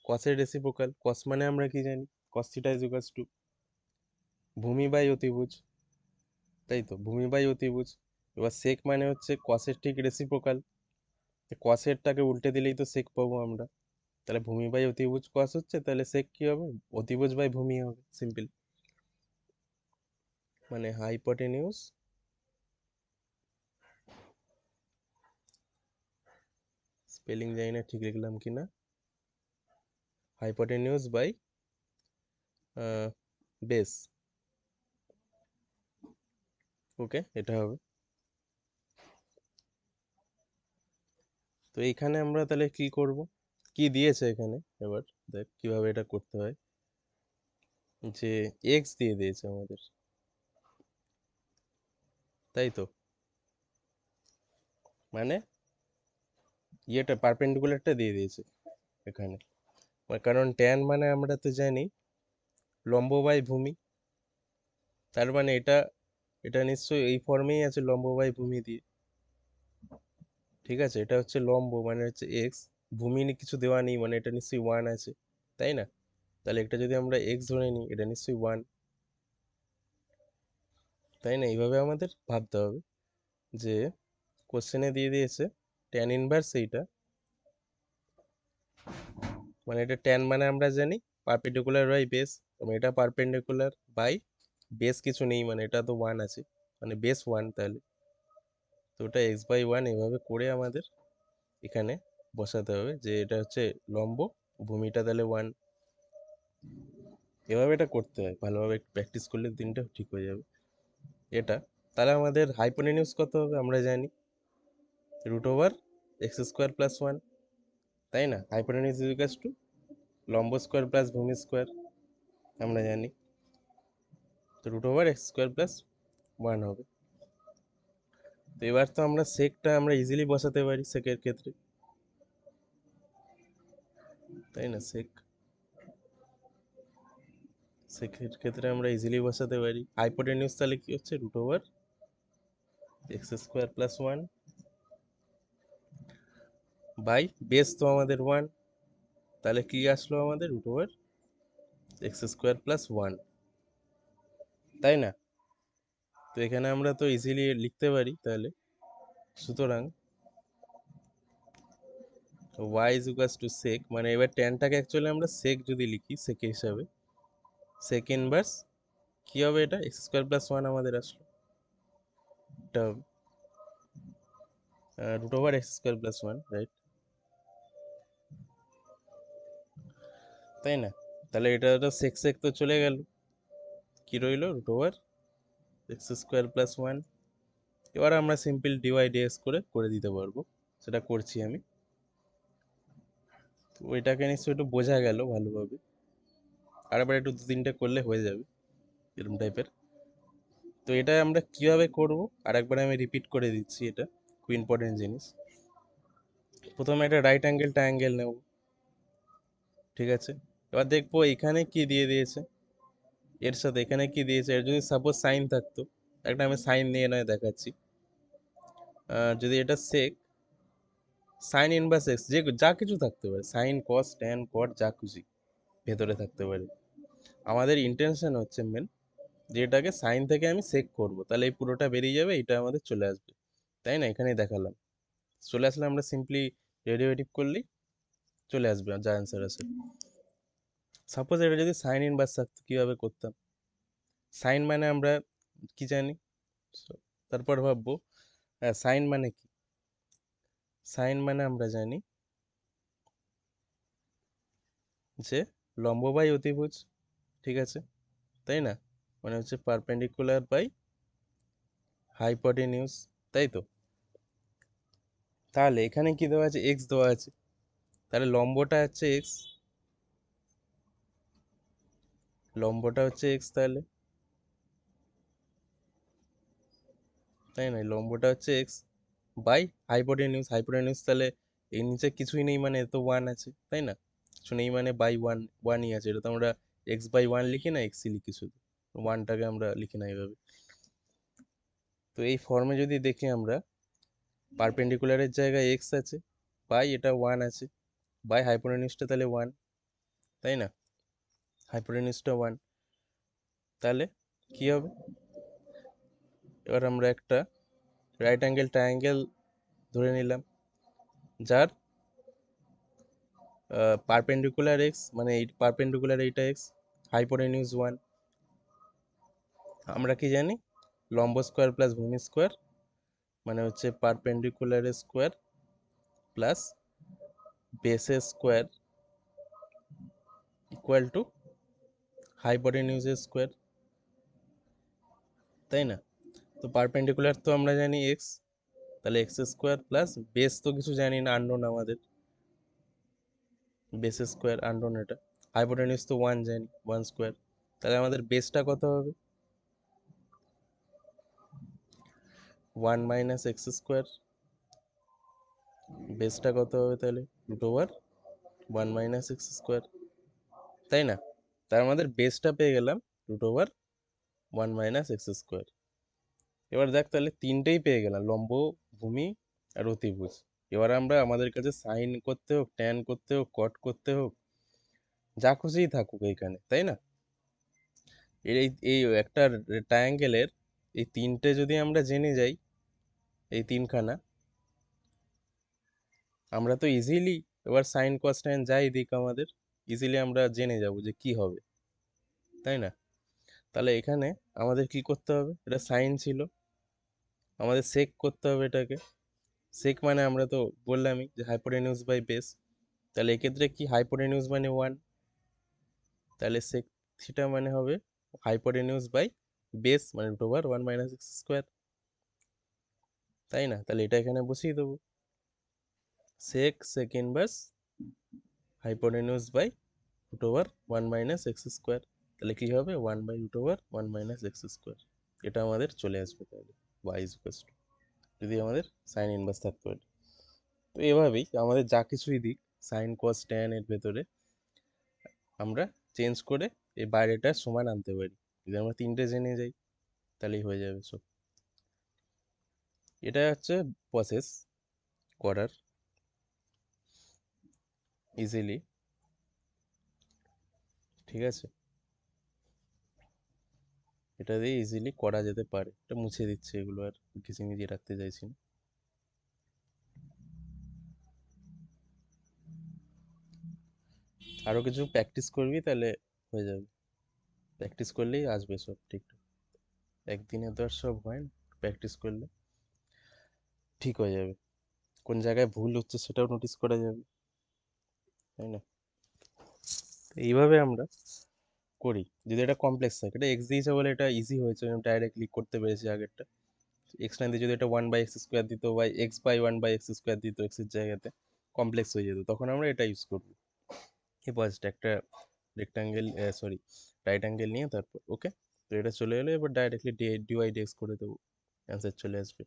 কসের রেসিপ্রোকাল, কস মানে আমরা কি জানি, cos theta is equals two ভূমি বাই অতিভুজ, তাই তো, ভূমি বাই অতিভুজ। এবার সেক মানে হচ্ছে কসের ঠিক রেসিপ্রোকাল, কসেরটাকে উল্টে দিলেই তো সেক পাবো আমরা। তাহলে ভূমি বাই অতিভুজ কস হচ্ছে, তাহলে সেক কি হবে, অতিভুজ বাই ভূমি হবে, সিম্পল। মানে হাইপোটেনিউস, স্পেলিং জানি না ঠিক লিখলাম কিনা, হাইপোটেনিউস বাই বেস। ওকে, এটা হবে। তো এইখানে আমরা তাহলে কি করব, কি দিয়েছে এখানে, এবার দেখ কিভাবে এটা করতে হয়, যে এক্স দিয়ে দিয়েছে আমাদের, তাই তো, মানে ইয়েটা পারপেন্ডিকুলারটা দিয়ে দিয়েছে এখানে, কারণ ট্যান মানে আমরা তো জানি লম্ব বাই ভূমি, তার মানে এটা, এটা নিশ্চয়ই এই ফর্মেই আছে, লম্ব বাই ভূমি দিয়ে। ঠিক আছে, এটা হচ্ছে লম্ব মানে হচ্ছে এক্স, ভূমি কিছু দেওয়া নেই, মানে এটা নিশ্চয়ই ওয়ান আছে, তাই না। তাহলে এটা যদি আমরা এক্স ধরে নিই, এটা নিশ্চয়ই ওয়ান, তাই না। এইভাবে আমাদের ভাবতে হবে, যে কোশ্চেনে দিয়ে দিয়েছে ট্যান ইনভার্স এইটা, মানে এটা ট্যান মানে আমরা জানি পারপেন্ডিকুলার বাই বেস, এবং এটা পারপেন্ডিকুলার বাই বেস কিছু নেই, মানে এটা তো ওয়ান আছে, মানে বেস ওয়ান, তাহলে তো ওটা এক্স বাই ওয়ান এভাবে করে আমাদের এখানে বসাতে হবে, যে এটা হচ্ছে লম্ব, ভূমিটা তাহলে ওয়ান। এভাবে এটা করতে হয়, ভালোভাবে প্র্যাকটিস করলে দিনটা ঠিক হয়ে যাবে এটা। তাহলে আমাদের হাইপোটেনিউস কত হবে আমরা জানি, √(x²+1), তাই না। হাইপোটেনিউস ইজ ইকুয়ালস টু লম্ব স্কোয়ার প্লাস ভূমি স্কোয়ার, আমরা জানি, তো √(x²+1) হবে। তো এবার তো আমরা সেকটা আমরা ইজিলি বসাতে পারি সেকের ক্ষেত্রে, তাই না? সেকের ক্ষেত্রে আমরা ইজিলি বসাতে পারি। হাইপোটেনিউজ তাহলে কি হচ্ছে, root over x square plus one by base তো আমাদের ওয়ান, তাহলে কি আসলো আমাদের, root over x square plus one, তাই না? তো এখানে আমরা তো ইজিলি লিখতে পারি তাহলে, সুতরাং y is equals to sec, মানে এবার ট্যানটাকে অ্যাকচুয়ালি আমরা সেক যদি লিখি সেক হিসাবে, সেক ইনভার্স কি হবে, এটা এক্স স্কোয়ার প্লাস ওয়ান আমাদের আসলো, এটা হবে root over x square plus one, right? তাই না? তাহলে এটা তো সেক সেক তো চলে গেল, কি রইলো, root over x square plus one. এবার আমরা সিম্পল ডিওয়াই ডিএক্স করে দিতে পারবো, সেটা করছি আমি। তো ওইটাকে নিশ্চয়ই একটু বোঝা গেল ভালোভাবে, আরেকবার একটু দু তিনটে করলে হয়ে যাবে এরকম টাইপের। তো এটা আমরা কিভাবে করব আরেকবার আমি রিপিট করে দিচ্ছি, এটা খুব ইম্পর্টেন্ট জিনিস। প্রথমে একটা রাইট অ্যাঙ্গেল ট্রায়াঙ্গেল নেব, ঠিক আছে? এবার দেখবো এখানে কি দিয়ে দিয়েছে, এর সাথে এখানে কি দিয়েছে। এর যদি সাপোজ সাইন থাকতো, একটা আমি সাইন নিয়ে নয় দেখাচ্ছি, যদি এটা সেক সাইন ইনভার্স এক্স, যে যা কিছু থাকতে পারে, সাইন কস ট্যান কট যা খুশি ভেতরে থাকতে পারে। আমাদের ইন্টেনশন হচ্ছে মেন যে এটাকে সাইন থেকে আমি সেক করব, তাহলে এই পুরোটা বেরিয়ে যাবে, এটা আমাদের চলে আসবে, তাই না? এখানেই দেখালাম, চলে আসলে আমরা সিম্পলি ডেরিভেটিভ করলেই চলে আসবে যা অ্যান্সার আছে। সাপোজ এটা যদি সাইন ইনভার্স থাকতো কীভাবে করতাম, সাইন মানে আমরা কি জানি, So, তারপর ভাববো হ্যাঁ সাইন মানে কি, সাইন মানে আমরা জানি যে লম্ব বাই অতিভুজ, ঠিক আছে? তাই না? মানে হচ্ছে পারপেন্ডিকুলার বাই হাইপোটেনিউজ, তাই তো? তাহলে এখানে কি দেওয়া আছে, এক্স দেওয়া আছে, তাহলে লম্বটা হচ্ছে এক্স, লম্বটা হচ্ছে এক্স তাহলে, তাই না? লম্বটা হচ্ছে এক্স বাই হাইপোটেনিউজ, হাইপোটেনিউজ তাহলে এই নিচে কিছুই নেই মানে এ তো ওয়ান আছে, তাই না? কিছু নেই মানে বাই ওয়ান, ওয়ানই আছে, এটা তো আমরা এক্স বাই ওয়ান লিখি না, এক্সই লিখি শুধু, ওয়ানটাকে আমরা লিখি না এইভাবে। তো এই ফর্মে যদি দেখি আমরা, পারপেন্ডিকুলারের জায়গায় এক্স আছে, বাই এটা ওয়ান আছে, বাই হাইপোটেনিউজটা তাহলে ওয়ান, তাই না? হাইপোটেনিউজটা ওয়ান, তাহলে কি হবে, এবার আমরা একটা রাইট অ্যাঙ্গেল ট্রায়াঙ্গেল ধরে নিলাম, যার পারপেন্ডিকুলার এক্স মানে এই পারপেন্ডিকুলার এইটা এক্স, হাইপোটেনিউজ ওয়ান। আমরা কি জানি, লম্ব স্কোয়ার প্লাস ভূমি স্কোয়ার মানে হচ্ছে পারপেন্ডিকুলার স্কোয়ার প্লাস বেসের স্কোয়ার ইকুয়াল টু হাইপোটেনিউজের স্কোয়ার, তাই না? তো পারপেন্ডিকুলার তো আমরা জানি এক্স, তাহলে এক্স স্কোয়ার প্লাস বেস তো কিছু জানি না, আননোন আমাদের, বেস স্কোয়ার আননোন, এটা হাইপোটেনিউজ তো ওয়ান জানি, ওয়ান স্কোয়ার, তাহলে আমাদের বেসটা কত হবে, ওয়ান মাইনাস এক্স স্কোয়ার, বেসটা কত হবে তাহলে, root over one minus x square, তাই না? তার আমাদের বেসটা পেয়ে গেলাম root over one minus x square. এবার দেখ তাহলে তিনটেই পেয়ে গেলাম, লম্ব, ভূমি আর অতিভুজ। এবার আমরা আমাদের কাছে সাইন করতে হোক, ট্যান করতে হোক, কট করতে হোক, যা খুশিই থাকুক এইখানে, তাই না? এই এই একটা ট্রায়াঙ্গেলের এই তিনটে যদি আমরা জেনে যাই, এই তিনখানা, আমরা তো ইজিলি এবার সাইন কস ট্যান যাই দিক আমাদের ইজিলি আমরা জেনে যাব যে কি হবে, তাই না? তাহলে এখানে আমাদের কি করতে হবে, এটা সাইন ছিল, আমাদের সেক করতে হবে এটাকে, সেক মানে আমরা তো বললামই যে হাইপোটেনিউজ বাই বেস, তাহলে এক্ষেত্রে কি হাইপোটেনিউজ মানে ওয়ান, তাহলে সেক থিটা মানে হবে হাইপোটেনিউজ বাই বেস মানে root over one minus x square, তাই না? তাহলে এটা এখানে বসিয়ে দেবো, sec inverse hypotenuse by root over one minus x square, তাহলে কি হবে, one by root over one minus x square, এটা আমাদের চলে আসবে তাহলে ওয়াই ইজ ইকুয়ালস টু, যদি আমাদের সাইন ইনভার্স থাকতো এটা। তো এভাবেই আমাদের যা কিছুই দিক, সাইন কস ট্যান এর ভেতরে আমরা চেঞ্জ করে এই বাইরেটার সমান আনতে পারি। যদি আমরা 3টে জেনে যাই তাহলেই হয়ে যাবে সব। এটা হচ্ছে প্রসেস করার ইজিলি, ঠিক আছে? এটা দিয়ে ইজিলি করা যেতে পারে। এটা মুছে দিচ্ছে, এগুলো আর ঘিচিমিচি রাখতে চাইছি না। আরো কিছু প্র্যাকটিস করবি তাহলে হয়ে যাবে। প্র্যাকটিস করলেই আসবে সব ঠিকঠাক। একদিনে তো আর সব হয় না, প্র্যাকটিস করলে ঠিক হয়ে যাবে। কোন জায়গায় ভুল হচ্ছে সেটাও নোটিস করা যাবে, তাই না? তো এইভাবে আমরা করি। যদি এটা কমপ্লেক্স থাকে, এটা এক্স দিয়েছে বলে এটা ইজি হয়েছে, আমি ডাইরেক্টলি করতে পেরেছি আগেরটা। এক্স না দিয়ে যদি এটা 1/x² দিত বা x/1/x² দিত এক্স এর জায়গাতে, কমপ্লেক্স হয়ে যেত, তখন আমরা এটা ইউজ করবো। এই ফার্স্ট একটা রেক্টাঙ্গেল, সরি, রাইট অ্যাঙ্গেল নিয়ে তারপর ওকে। তো এটা চলে এলো, এবার ডাইরেক্টলি dy/dx করে দেবো, অ্যান্সার চলে আসবে।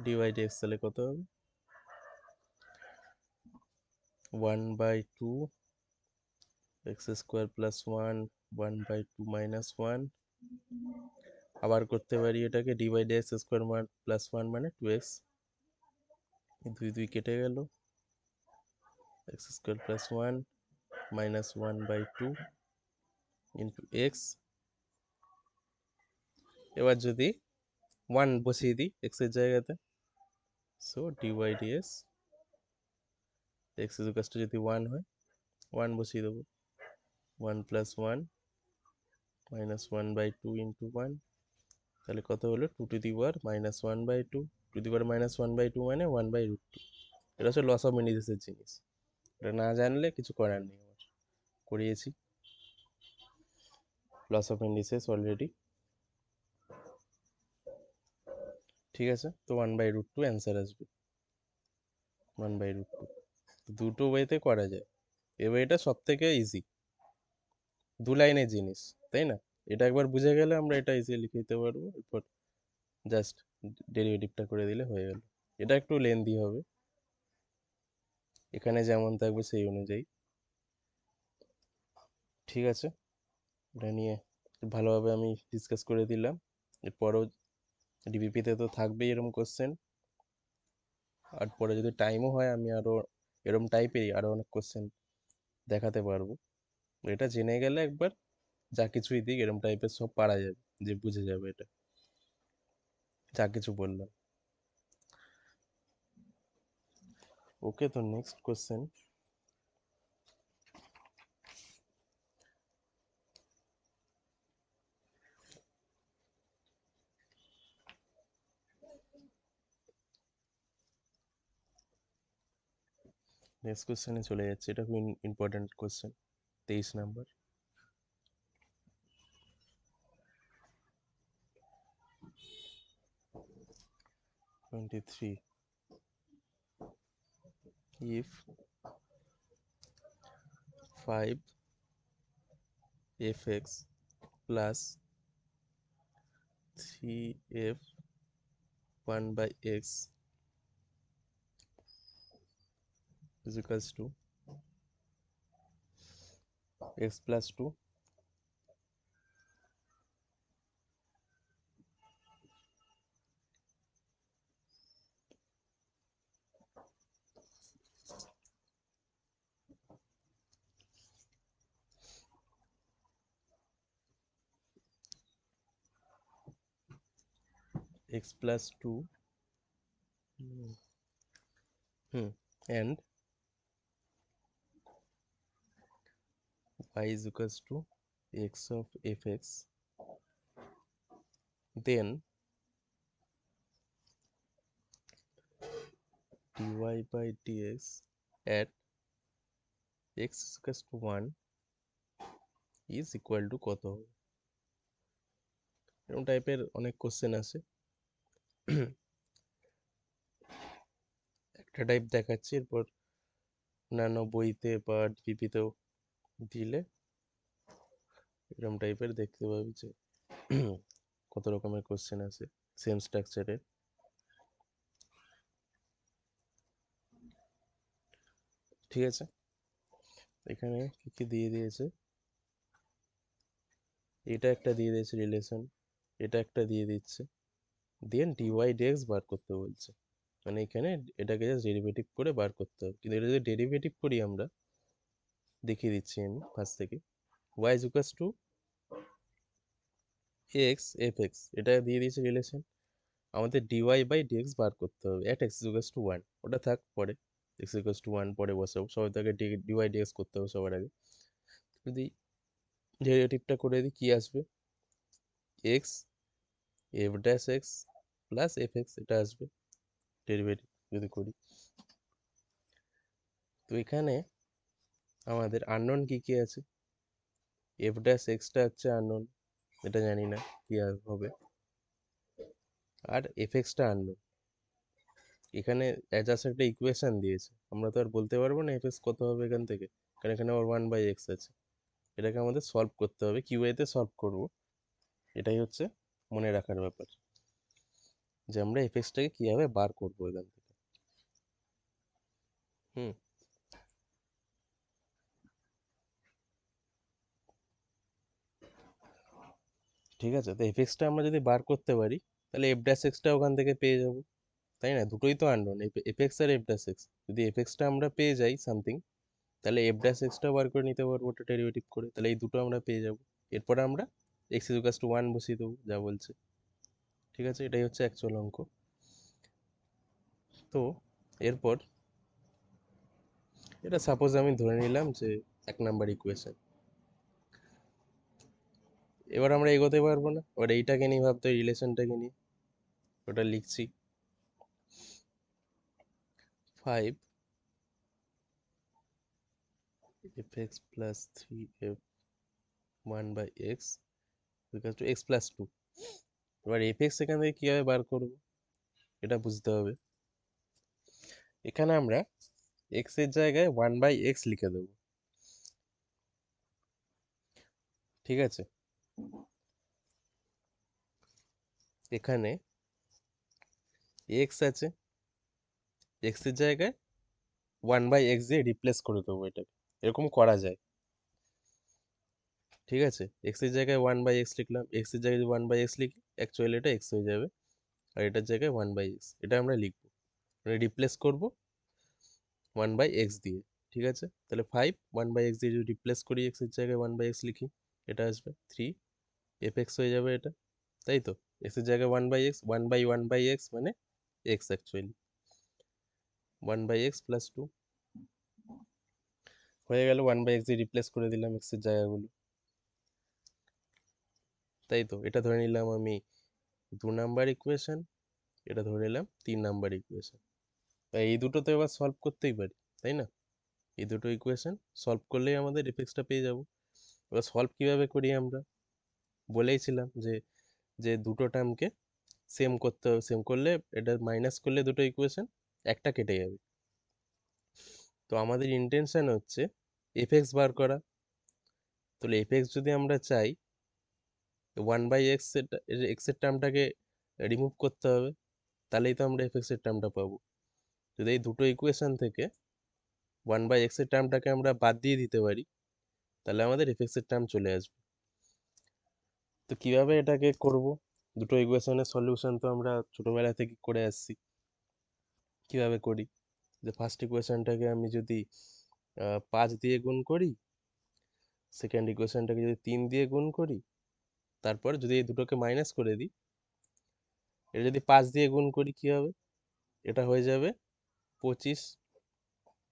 dy/dx তাহলে কত হবে? 1/2 x² + 1, 1/2 - 1। আবার করতে পারি এটাকে dy/dx² + 1 মানে 2x। 2 কেটে গেল, x² + 1 - 1/2 x। এবার যদি 1 বসিয়ে দিই x এর জায়গাতে, সো dy/dx x যদি 1 হয়, 1 বসিয়ে দেবো, 1 + 1 - 1/2 × 1, তাহলে কত হলো? 2 - 1/2, 2 - 1/2 মানে 1/√2। এটা হচ্ছে লস অফ ইন্ডিসেসের জিনিস। এটা না জানলে কিছু করার নেই আমার, করিয়েছি লস অফ ইন্ডিসেস অলরেডি, ঠিক আছে? তো 1/√2 অ্যান্সার আসবে, 1/√2। দুটো ওয়েতে করা যায়, এ ওয়েটা সব থেকে ইজি, 2 লাইনের জিনিস, তাই না? এটা একবার বুঝে গেলে আমরা এটা ইজি লিখে দিতে পারবো, এরপর জাস্ট ডেরিভেটিভটা করে দিলে হয়ে গেল। এটা একটু লেন্দি হবে, এখানে যেমন থাকবে সেই অনুযায়ী, ঠিক আছে? এটা নিয়ে ভালোভাবে আমি ডিসকাস করে দিলাম। এরপরও ডিবিপিতে তো থাকবেই এরকম কোশ্চেন, আর পরে যদি টাইমও হয় আমি আরও এরকম টাইপেরই আরও অনেক কোশ্চেন দেখাতে পারবো। এটা জেনে গেলে একবার যা কিছুই দিক এরকম টাইপের সব পারা যাবে, যে বুঝে যাবে এটা যা কিছু বললাম। ওকে, তো নেক্সট কোশ্চেন। নেক্সট কোশ্চেনে চলে যাচ্ছে, এটা খুব important question, 23 number. '23 if 5fx plus 3f 1/x is equals to x plus 2, x plus 2, and y is equals to x of fx, then dy/dx at x is equals to 1 is equal to কত হবে? এরকম টাইপের অনেক কোশ্চেন আছে। একটা টাইপ দেখাচ্ছি, এরপর অন্যান্য বইতে বা ডিপিতেও দিলে এরকম টাইপের দেখতে পাবি যে কত রকমের কোশ্চেন আছে সেম স্ট্রাকচারের। ঠিক আছে, এখানে কি কি দিয়ে দিয়েছে, এটা একটা দিয়ে দিয়েছে রিলেশন, এটা একটা দিয়ে দিচ্ছে, দেন ডিওয়াই ডিএক্স বার করতে বলছে। মানে এখানে এটাকে জাস্ট ডেরিভেটিভ করে বার করতে হবে, কিন্তু এটা যদি ডেরিভেটিভ করি আমরা, দেখিয়ে দিচ্ছি আমি ফার্স্ট থেকে, y is equals to x f x, এটা দিয়ে দিয়েছে রিলেশন, আমাদের ডিওয়াই বাই ডিএক্স বার করতে হবে at x equals two one, ওটা থাক পরে, এক্স ইকুয়ালস টু ওয়ান পরে বসাবো, সবার আগে ডিওয়াই ডিএক্স করতে হবে সবার আগে। যদি ডেরিভেটিভটা করে দিই কি আসবে, x F dash x plus F x, এটা আসবে ডেরিভেটিভ যদি করি। তো এখানে আমাদের আননোন কি কি আছে, এফ ড্যাশ এক্সটা হচ্ছে আননোন, এটা জানি না কি হবে, আর এফ এক্সটা আননোন। এখানে জাস্ট একটা ইকুয়েশন দিয়েছে, আমরা তো আর বলতে পারবো না এফ এক্স কত হবে এখান থেকে, কারণ এখানে আবার ওয়ান বাই এক্স আছে, এটাকে আমাদের সলভ করতে হবে, কিউএতে সলভ করব। এটাই হচ্ছে মনে রাখার ব্যাপার, যে আমরা এফ এক্সটাকে কীভাবে বার করবো এখান থেকে। হুম, ঠিক আছে, তো এফ এক্সটা আমরা যদি বার করতে পারি, তাহলে এফ ড্যাশ এক্সটা ওখান থেকে পেয়ে যাবো, তাই না, দুটোই তো আননোন, এফ এক্স আর এফ ড্যাশ এক্স, যদি এফ এক্সটা আমরা পেয়ে যাই সামথিং, তাহলে এফ ড্যাশ এক্সটা বার করে নিতে পারবো ওটা ডেরিভেটিভ করে, তাহলে এই দুটো আমরা পেয়ে যাবো। এরপর আমরা এক্স ইকুয়ালস টু ওয়ান বসিয়ে দেবো যা বলছে। ঠিক আছে, এটাই হচ্ছে অ্যাকচুয়াল অঙ্ক। তো এরপর এটা সাপোজ আমি ধরে নিলাম যে 1 নাম্বার ইকুয়েশন, এবার আমরা এগোতে পারবো না, এবার এইটাকে নিয়ে ভাবতে হয়, রিলেশনটাকে নিয়ে, ওটা লিখছি, 5 F x plus 3 F 1/x equal to x plus 2। এবার এফ এক্স এখান থেকে কীভাবে বার করবো এটা বুঝতে হবে। এখানে আমরা এক্স এর জায়গায় 1/x লিখে দেবো, ঠিক আছে, এখানে এক্স আছে, এক্স এর জায়গায় 1/x দিয়ে রিপ্লেস করে দেবো, এটাকে এরকম করা যায়, ঠিক আছে, এক্স এর জায়গায় 1/x লিখলাম, এক্স এর জায়গায় যদি 1/x লিখি অ্যাকচুয়ালি এটা এক্স হয়ে যাবে, আর এটার জায়গায় 1/x, এটা আমরা লিখবো, মানে রিপ্লেস করবো 1/x দিয়ে, ঠিক আছে, তাহলে 5 1/x দিয়ে যদি রিপ্লেস করি এক্স এর জায়গায় 1/x লিখি, এটা আসবে 3 এফ এক্স হয়ে যাবে এটা, তাই তো, এক্স এর জায়গায় 1/x, 1/1/x মানে এক্স অ্যাকচুয়ালি, 1/x প্লাস 2 হয়ে গেল, 1/x দিয়ে রিপ্লেস করে দিলাম এক্স এর জায়গাগুলো, তাই তো, এটা ধরে নিলাম আমি 2 নাম্বার ইকুয়েশন, এটা ধরে নিলাম 3 নাম্বার ইকুয়েশন। এই দুটো তো এবার সলভ করতেই পারি, তাই না, এই দুটো ইকুয়েশন সলভ করলেই আমাদের এফএক্সটা পেয়ে যাব। এবার সলভ কিভাবে করি আমরা, বলেইছিলাম যে যে দুটো টার্মকে সেম করতে হবে, সেম করলে এটা মাইনাস করলে দুটো ইকুয়েশন একটা কেটে যাবে। তো আমাদের ইন্টেনশন হচ্ছে এফএক্স বার করা, তাহলে এফএক্স যদি আমরা চাই, 1/x এক্স এর টার্মটাকে রিমুভ করতে হবে, তাহলেই তো আমরা এফএক্স এর টার্মটা পাবো। যদি এই দুটো ইকুয়েশন থেকে 1/x এর টার্মটাকে আমরা বাদ দিয়ে দিতে পারি, তাহলে আমাদের এফএক্স এর টার্ম চলে আসবে। তো কিভাবে এটাকে করব, দুটো ইকুয়েশনের সলিউশন তো আমরা ছোটবেলা থেকে করে আসছি, কিভাবে করি, যে ফার্স্ট ইকুয়েশনটাকে আমি যদি 5 দিয়ে গুণ করি, সেকেন্ড ইকুয়েশনটাকে যদি 3 দিয়ে গুণ করি, তারপর যদি এই দুটোকে মাইনাস করে দিই, এটা যদি 5 দিয়ে গুণ করি কি হবে, এটা হয়ে যাবে 25,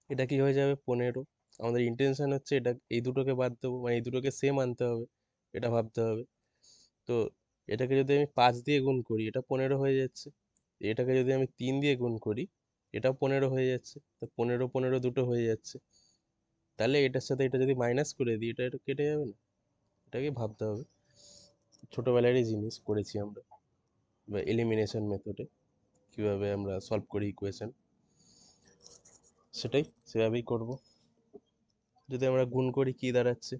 এটা কি হয়ে যাবে 15। আমাদের ইন্টেনশন হচ্ছে এটা এই দুটোকে বাদ দেবো, মানে এই দুটোকে সেম আনতে হবে, এটা ভাবতে হবে। তো এটাকে যদি আমি 5 দিয়ে গুণ করি, এটা 15 হয়ে যাচ্ছে, এটাকে যদি আমি 3 দিয়ে গুণ করি, এটাও 15 হয়ে যাচ্ছে, তো 15 15 দুটো হয়ে যাচ্ছে, তাহলে এটার সাথে এটা যদি মাইনাস করে দিই, এটা এটা কেটে যাবে না, এটাকে ভাবতে হবে, ছোটবেলারই জিনিস করেছি আমরা, বা এলিমিনেশন মেথডে কিভাবে আমরা সলভ করি ইকুয়েশন, সেটাই সেভাবেই করব। যদি আমরা গুণ করি কি দাঁড়াচ্ছে,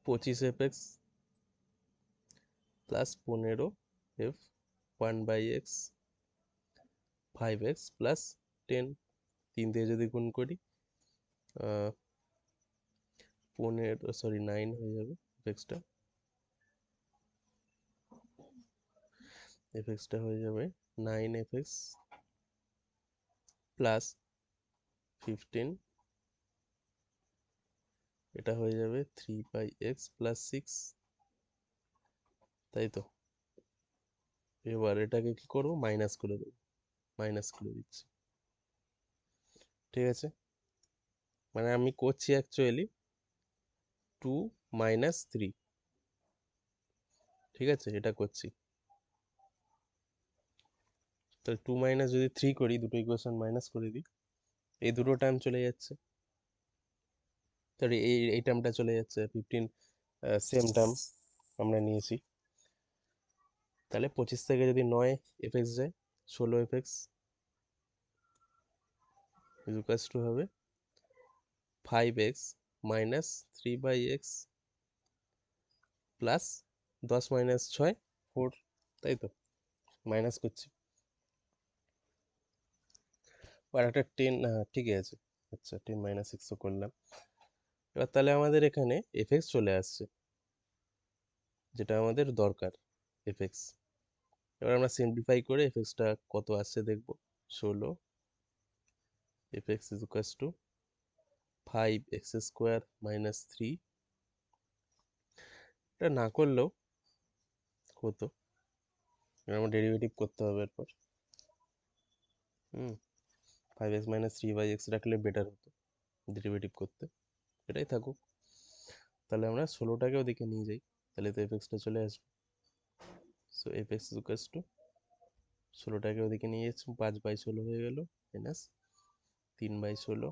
25f(x) plus 15f 1/x 5x plus 10, 3 দিয়ে যদি গুণ করি সরি 9 হয়ে যাবে এফএক্সটা হয়ে যাবে 9 প্লাস 15, এটা হয়ে যাবে 3 প্লাস 6, তাই তো। এবার এটাকে কি করব, মাইনাস করে দেবো, মাইনাস করে দিচ্ছি, ঠিক আছে। মানে আমি করছি অ্যাকচুয়ালি 2 - 3, ঠিক আছে, এটা করছি। তাহলে 2 যদি 3 করি, দুটো ইকুয়েশন মাইনাস করে দিই, এই দুটো টার্ম চলে যাচ্ছে, সরি এই টার্মটা চলে যাচ্ছে, 15 সেম টার্ম আমরা নিয়েছি। তাহলে 25 থেকে যদি 9 এফএক্স যায়, 16 এফএক্স ইকুয়ালস টু হবে 5x minus 3/x plus 10 minus 6 4, তাই তো, মাইনাস করছি। আর একটা 10, ঠিকই আছে, আচ্ছা 10 - 6 করলাম। এবার তাহলে আমাদের এখানে এফএক্স চলে আসছে, যেটা আমাদের দরকার, এফএক্স। এবার আমরা সিম্পলিফাই করে এফএক্সটা কত আসছে দেখব। 16 FX is equals two 5x² minus 3, এটা না করলেও হতো, আমার ডেরিভেটিভ করতে হবে এরপর। 5x মাইনাস 3/x রাখলে বেটার হতো ডেরিভেটিভ করতে, এটাই থাকুক। তাহলে আমরা 16টাকে ওদিকে নিয়ে যাই, তাহলে তো এফএক্সটা চলে আসবে। So fx is equals to 16টাকে ওদিকে নিয়ে যাচ্ছি, 5/16 হয়ে গেল, মাইনাস 3/16,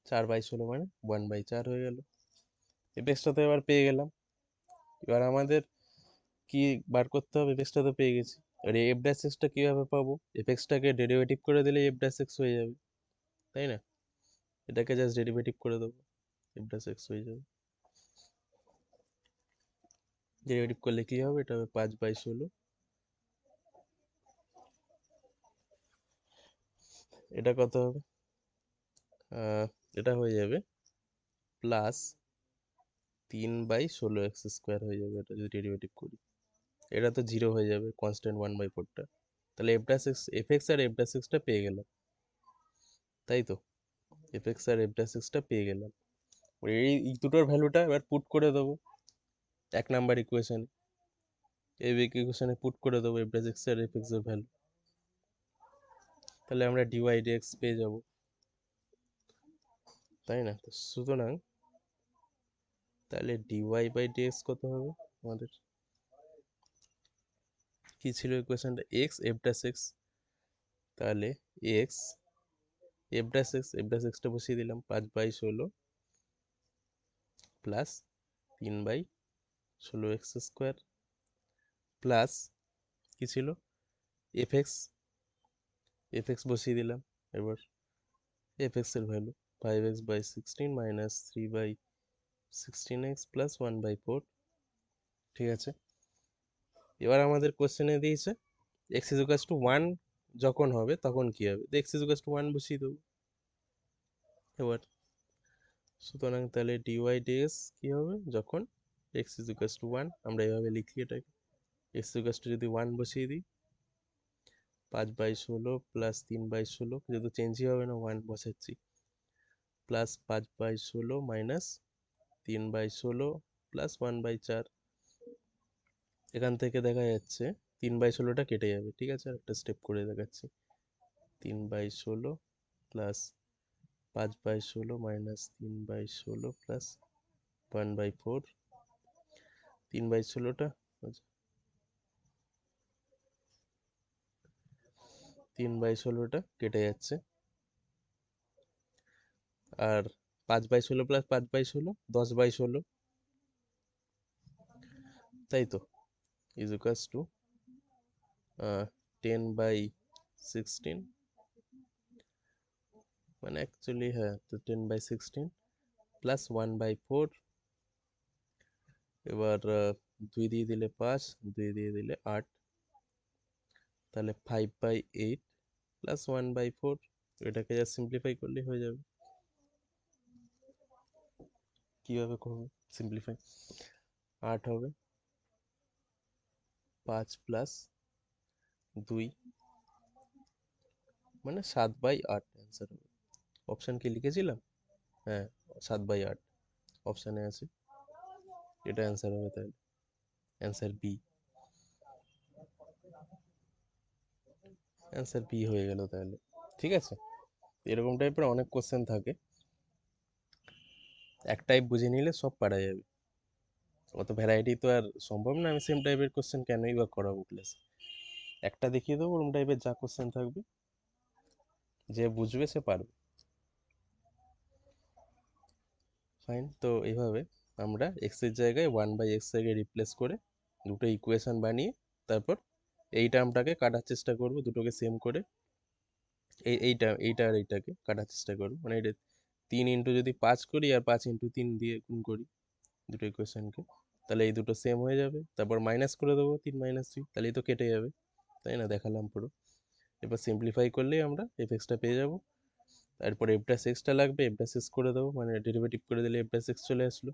4/16 মানে 1/4 হয়ে গেল। এফএক্সটা তো এবার পেয়ে গেলাম। এবার আমাদের কি বার করতে হবে, এফএক্সটা তো পেয়ে গেছি। এবার এফ ড্যাশ এক্সটা কিভাবে পাবো, এফএক্সটাকে ডেরিভেটিভ করে দিলে এফ ড্যাশ এক্স হয়ে যাবে, তাই না। এটাকে জাস্ট ডেরিভেটিভ করে দেবো, এফ ড্যাশ এক্স হয়ে যাবে। ডেরিভেটিভ করলে কি হবে, এটা হবে 5/16, এটা কত হবে, এটা হয়ে যাবে প্লাস 3/16x² হয়ে যাবে, এটা যদি ডেরিভেটিভ করি। এটা তো 0 হয়ে যাবে, কনস্ট্যান্ট 1/4টা। তাহলে এফএক্স আর এফ ড্যাশ এক্সটা পেয়ে গেলাম, তাই তো, এফএক্স আর এফ ড্যাশ এক্সটা পেয়ে গেলাম। এই দুটোর ভ্যালুটা এবার পুট করে দেবো 1 নাম্বার ইকুয়েশনে, এই ইকুয়েশনে পুট করে দেবো এফ ড্যাশ এক্স আর এফএক্স এর ভ্যালু, তাহলে আমরা ডিওয়াই ডিএক্স পেয়ে যাব, তাই না। তো সুতরাং তাহলে dy/dx কত হবে আমাদের, কি ছিল ইকুয়েশনটা, এক্স এফ ড্যাশ এক্স, তাহলে এক্স এফ ড্যাশ এক্সটা বসিয়ে দিলাম, 5/16 প্লাস 3/16x² প্লাস কি ছিল, এফএক্স এফএক্স বসিয়ে দিলাম। এবার এফএক্স এর value 5x/16 minus 3/16x plus 1/4, ঠিক আছে। এবার আমাদের কোশ্চেনে দিয়েছে এক্স ইজ ইকুয়ালস টু 1 যখন হবে তখন কি হবে, এক্স ইজ ইকুয়ালস টু 1 বসিয়ে দেবো এবার। সুতরাং তাহলে ডিওয়াই ডিএক্স কি হবে, যখন এক্স ইজ ইকুয়ালস টু 1, আমরা এভাবে লিখি এটাকে, এক্স ইজ ইকুয়ালস টু যদি 1 বসিয়ে দিই, 5/16 প্লাস 3/16, যেহেতু চেঞ্জই হবে না 1 বসাচ্ছি, প্লাস 5/16 মাইনাস 3/16 প্লাস 1/4, এখান থেকে দেখা যাচ্ছে 3/16টা কেটে যাবে, ঠিক আছে, আর একটা স্টেপ করে দেখাচ্ছি, 3/16 প্লাস 5/16 মাইনাস 3/16 প্লাস 1/4, 3/16টা, আচ্ছা 3/16টা কেটে যাচ্ছে, আর 5/16 প্লাস 5/16 10/16, তাই তো, ইজ ইকুয়ালস টু 10/16, মানে অ্যাকচুয়ালি হ্যাঁ, তো 10/16 প্লাস 1/4, এবার 2 দিয়ে দিলে 5, 2 দিয়ে দিলে 8, তাহলে 5/8 প্লাস 1/4, এটাকে যা সিম্পলিফাই করলেই হয়ে যাবে। কিভাবে করবে সিম্পলিফাই? 8 হবে, 5 + 2 মানে 7/8 অ্যান্সার হবে। অপশান কি লিখেছিলাম? হ্যাঁ, 7/8 অপশানে আছে, এটা অ্যান্সার হবে তাহলে, অ্যান্সার বি। অ্যান্সার বি হয়ে গেল তাহলে। ঠিক আছে, এরকম টাইপের অনেক কোশ্চেন থাকে, এক টাইপ বুঝে নিলে সব পারা যাবে। অত ভ্যারাইটি তো আর সম্ভব না, আমি সেম টাইপের কোশ্চেন কেনই বা করাবো ক্লাসে। একটা দেখিয়ে দেবো, ওরকম টাইপের যা কোশ্চেন থাকবে, যে বুঝবে সে পারবে। ফাইন, তো এইভাবে আমরা এক্সের জায়গায় 1/x থেকে রিপ্লেস করে দুটো ইকুয়েশন বানিয়ে তারপর এই টার্মটাকে কাটার চেষ্টা করব, দুটোকে সেম করে এইটা আর এইটাকে কাটার চেষ্টা করবো, মানে এটা 3 × যদি 5 করি আর 5 × 3 দিয়ে গুণ করি দুটো ইকুয়েশনকে, তাহলে এই দুটো সেম হয়ে যাবে। তারপর মাইনাস করে দেবো 3 - 3, তাহলে এই তো কেটে যাবে, তাই না? দেখালাম পুরো। এবার সিম্পলিফাই করলেই আমরা এফএক্সটা পেয়ে যাবো। তারপর f'(x) লাগবে, f'(x) করে দেবো, মানে ডেরিভেটিভ করে দিলে f'(x) চলে আসলো,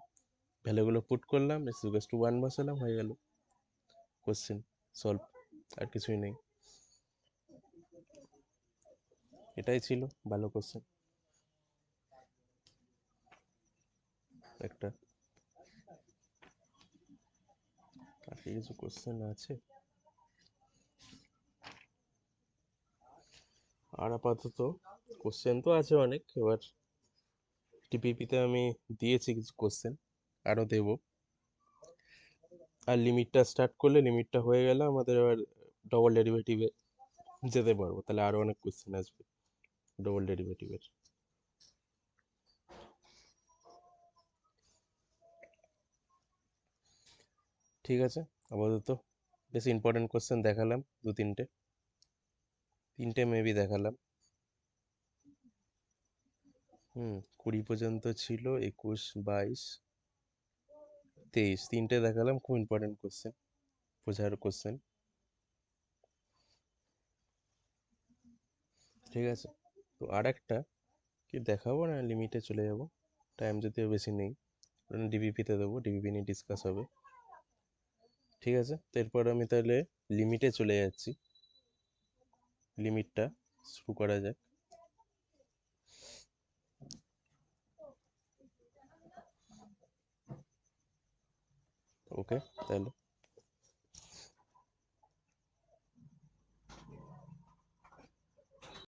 ভ্যালুগুলো পুট করলাম, = 1 বসালাম, হয়ে গেল কোশ্চেন সলভ, আর কিছুই নেই। এটাই ছিল ভালো কোশ্চেন একটা। আর কি কিছু কোশ্চেন আছে? আর আপাতত কোশ্চেন তো আছে অনেক, এবার টিপিপিতে আমি দিয়েছি কিছু কোশ্চেন, আরও দেবো। আর লিমিটটা স্টার্ট করলে, লিমিটটা হয়ে গেলে আমাদের এবার ডবল ডেরিভেটিভে যেতে পারবো, তাহলে আরও অনেক কোশ্চেন আসবে ডবল ডেরিভেটিভের। ঠিক আছে, আপাতত বেশ ইম্পর্টেন্ট কোশ্চেন দেখালাম, 2-3টে, 3টে মেবি দেখালাম। 20 পর্যন্ত ছিল, 21, 22, 23, 3টে দেখালাম, খুব ইম্পর্টেন্ট কোশ্চেন, বোঝার কোশ্চেন। ঠিক আছে, তো আর একটা কি দেখাবো না লিমিটে চলে যাব, টাইম যদিও বেশি নেই, ডিবিপিতে দেবো, ডিবিপি নিয়ে ডিসকাস হবে। ঠিক আছে, তো এরপর আমি তাহলে লিমিটে চলে যাচ্ছি, লিমিটটা শুরু করা যাক। ওকে, তাহলে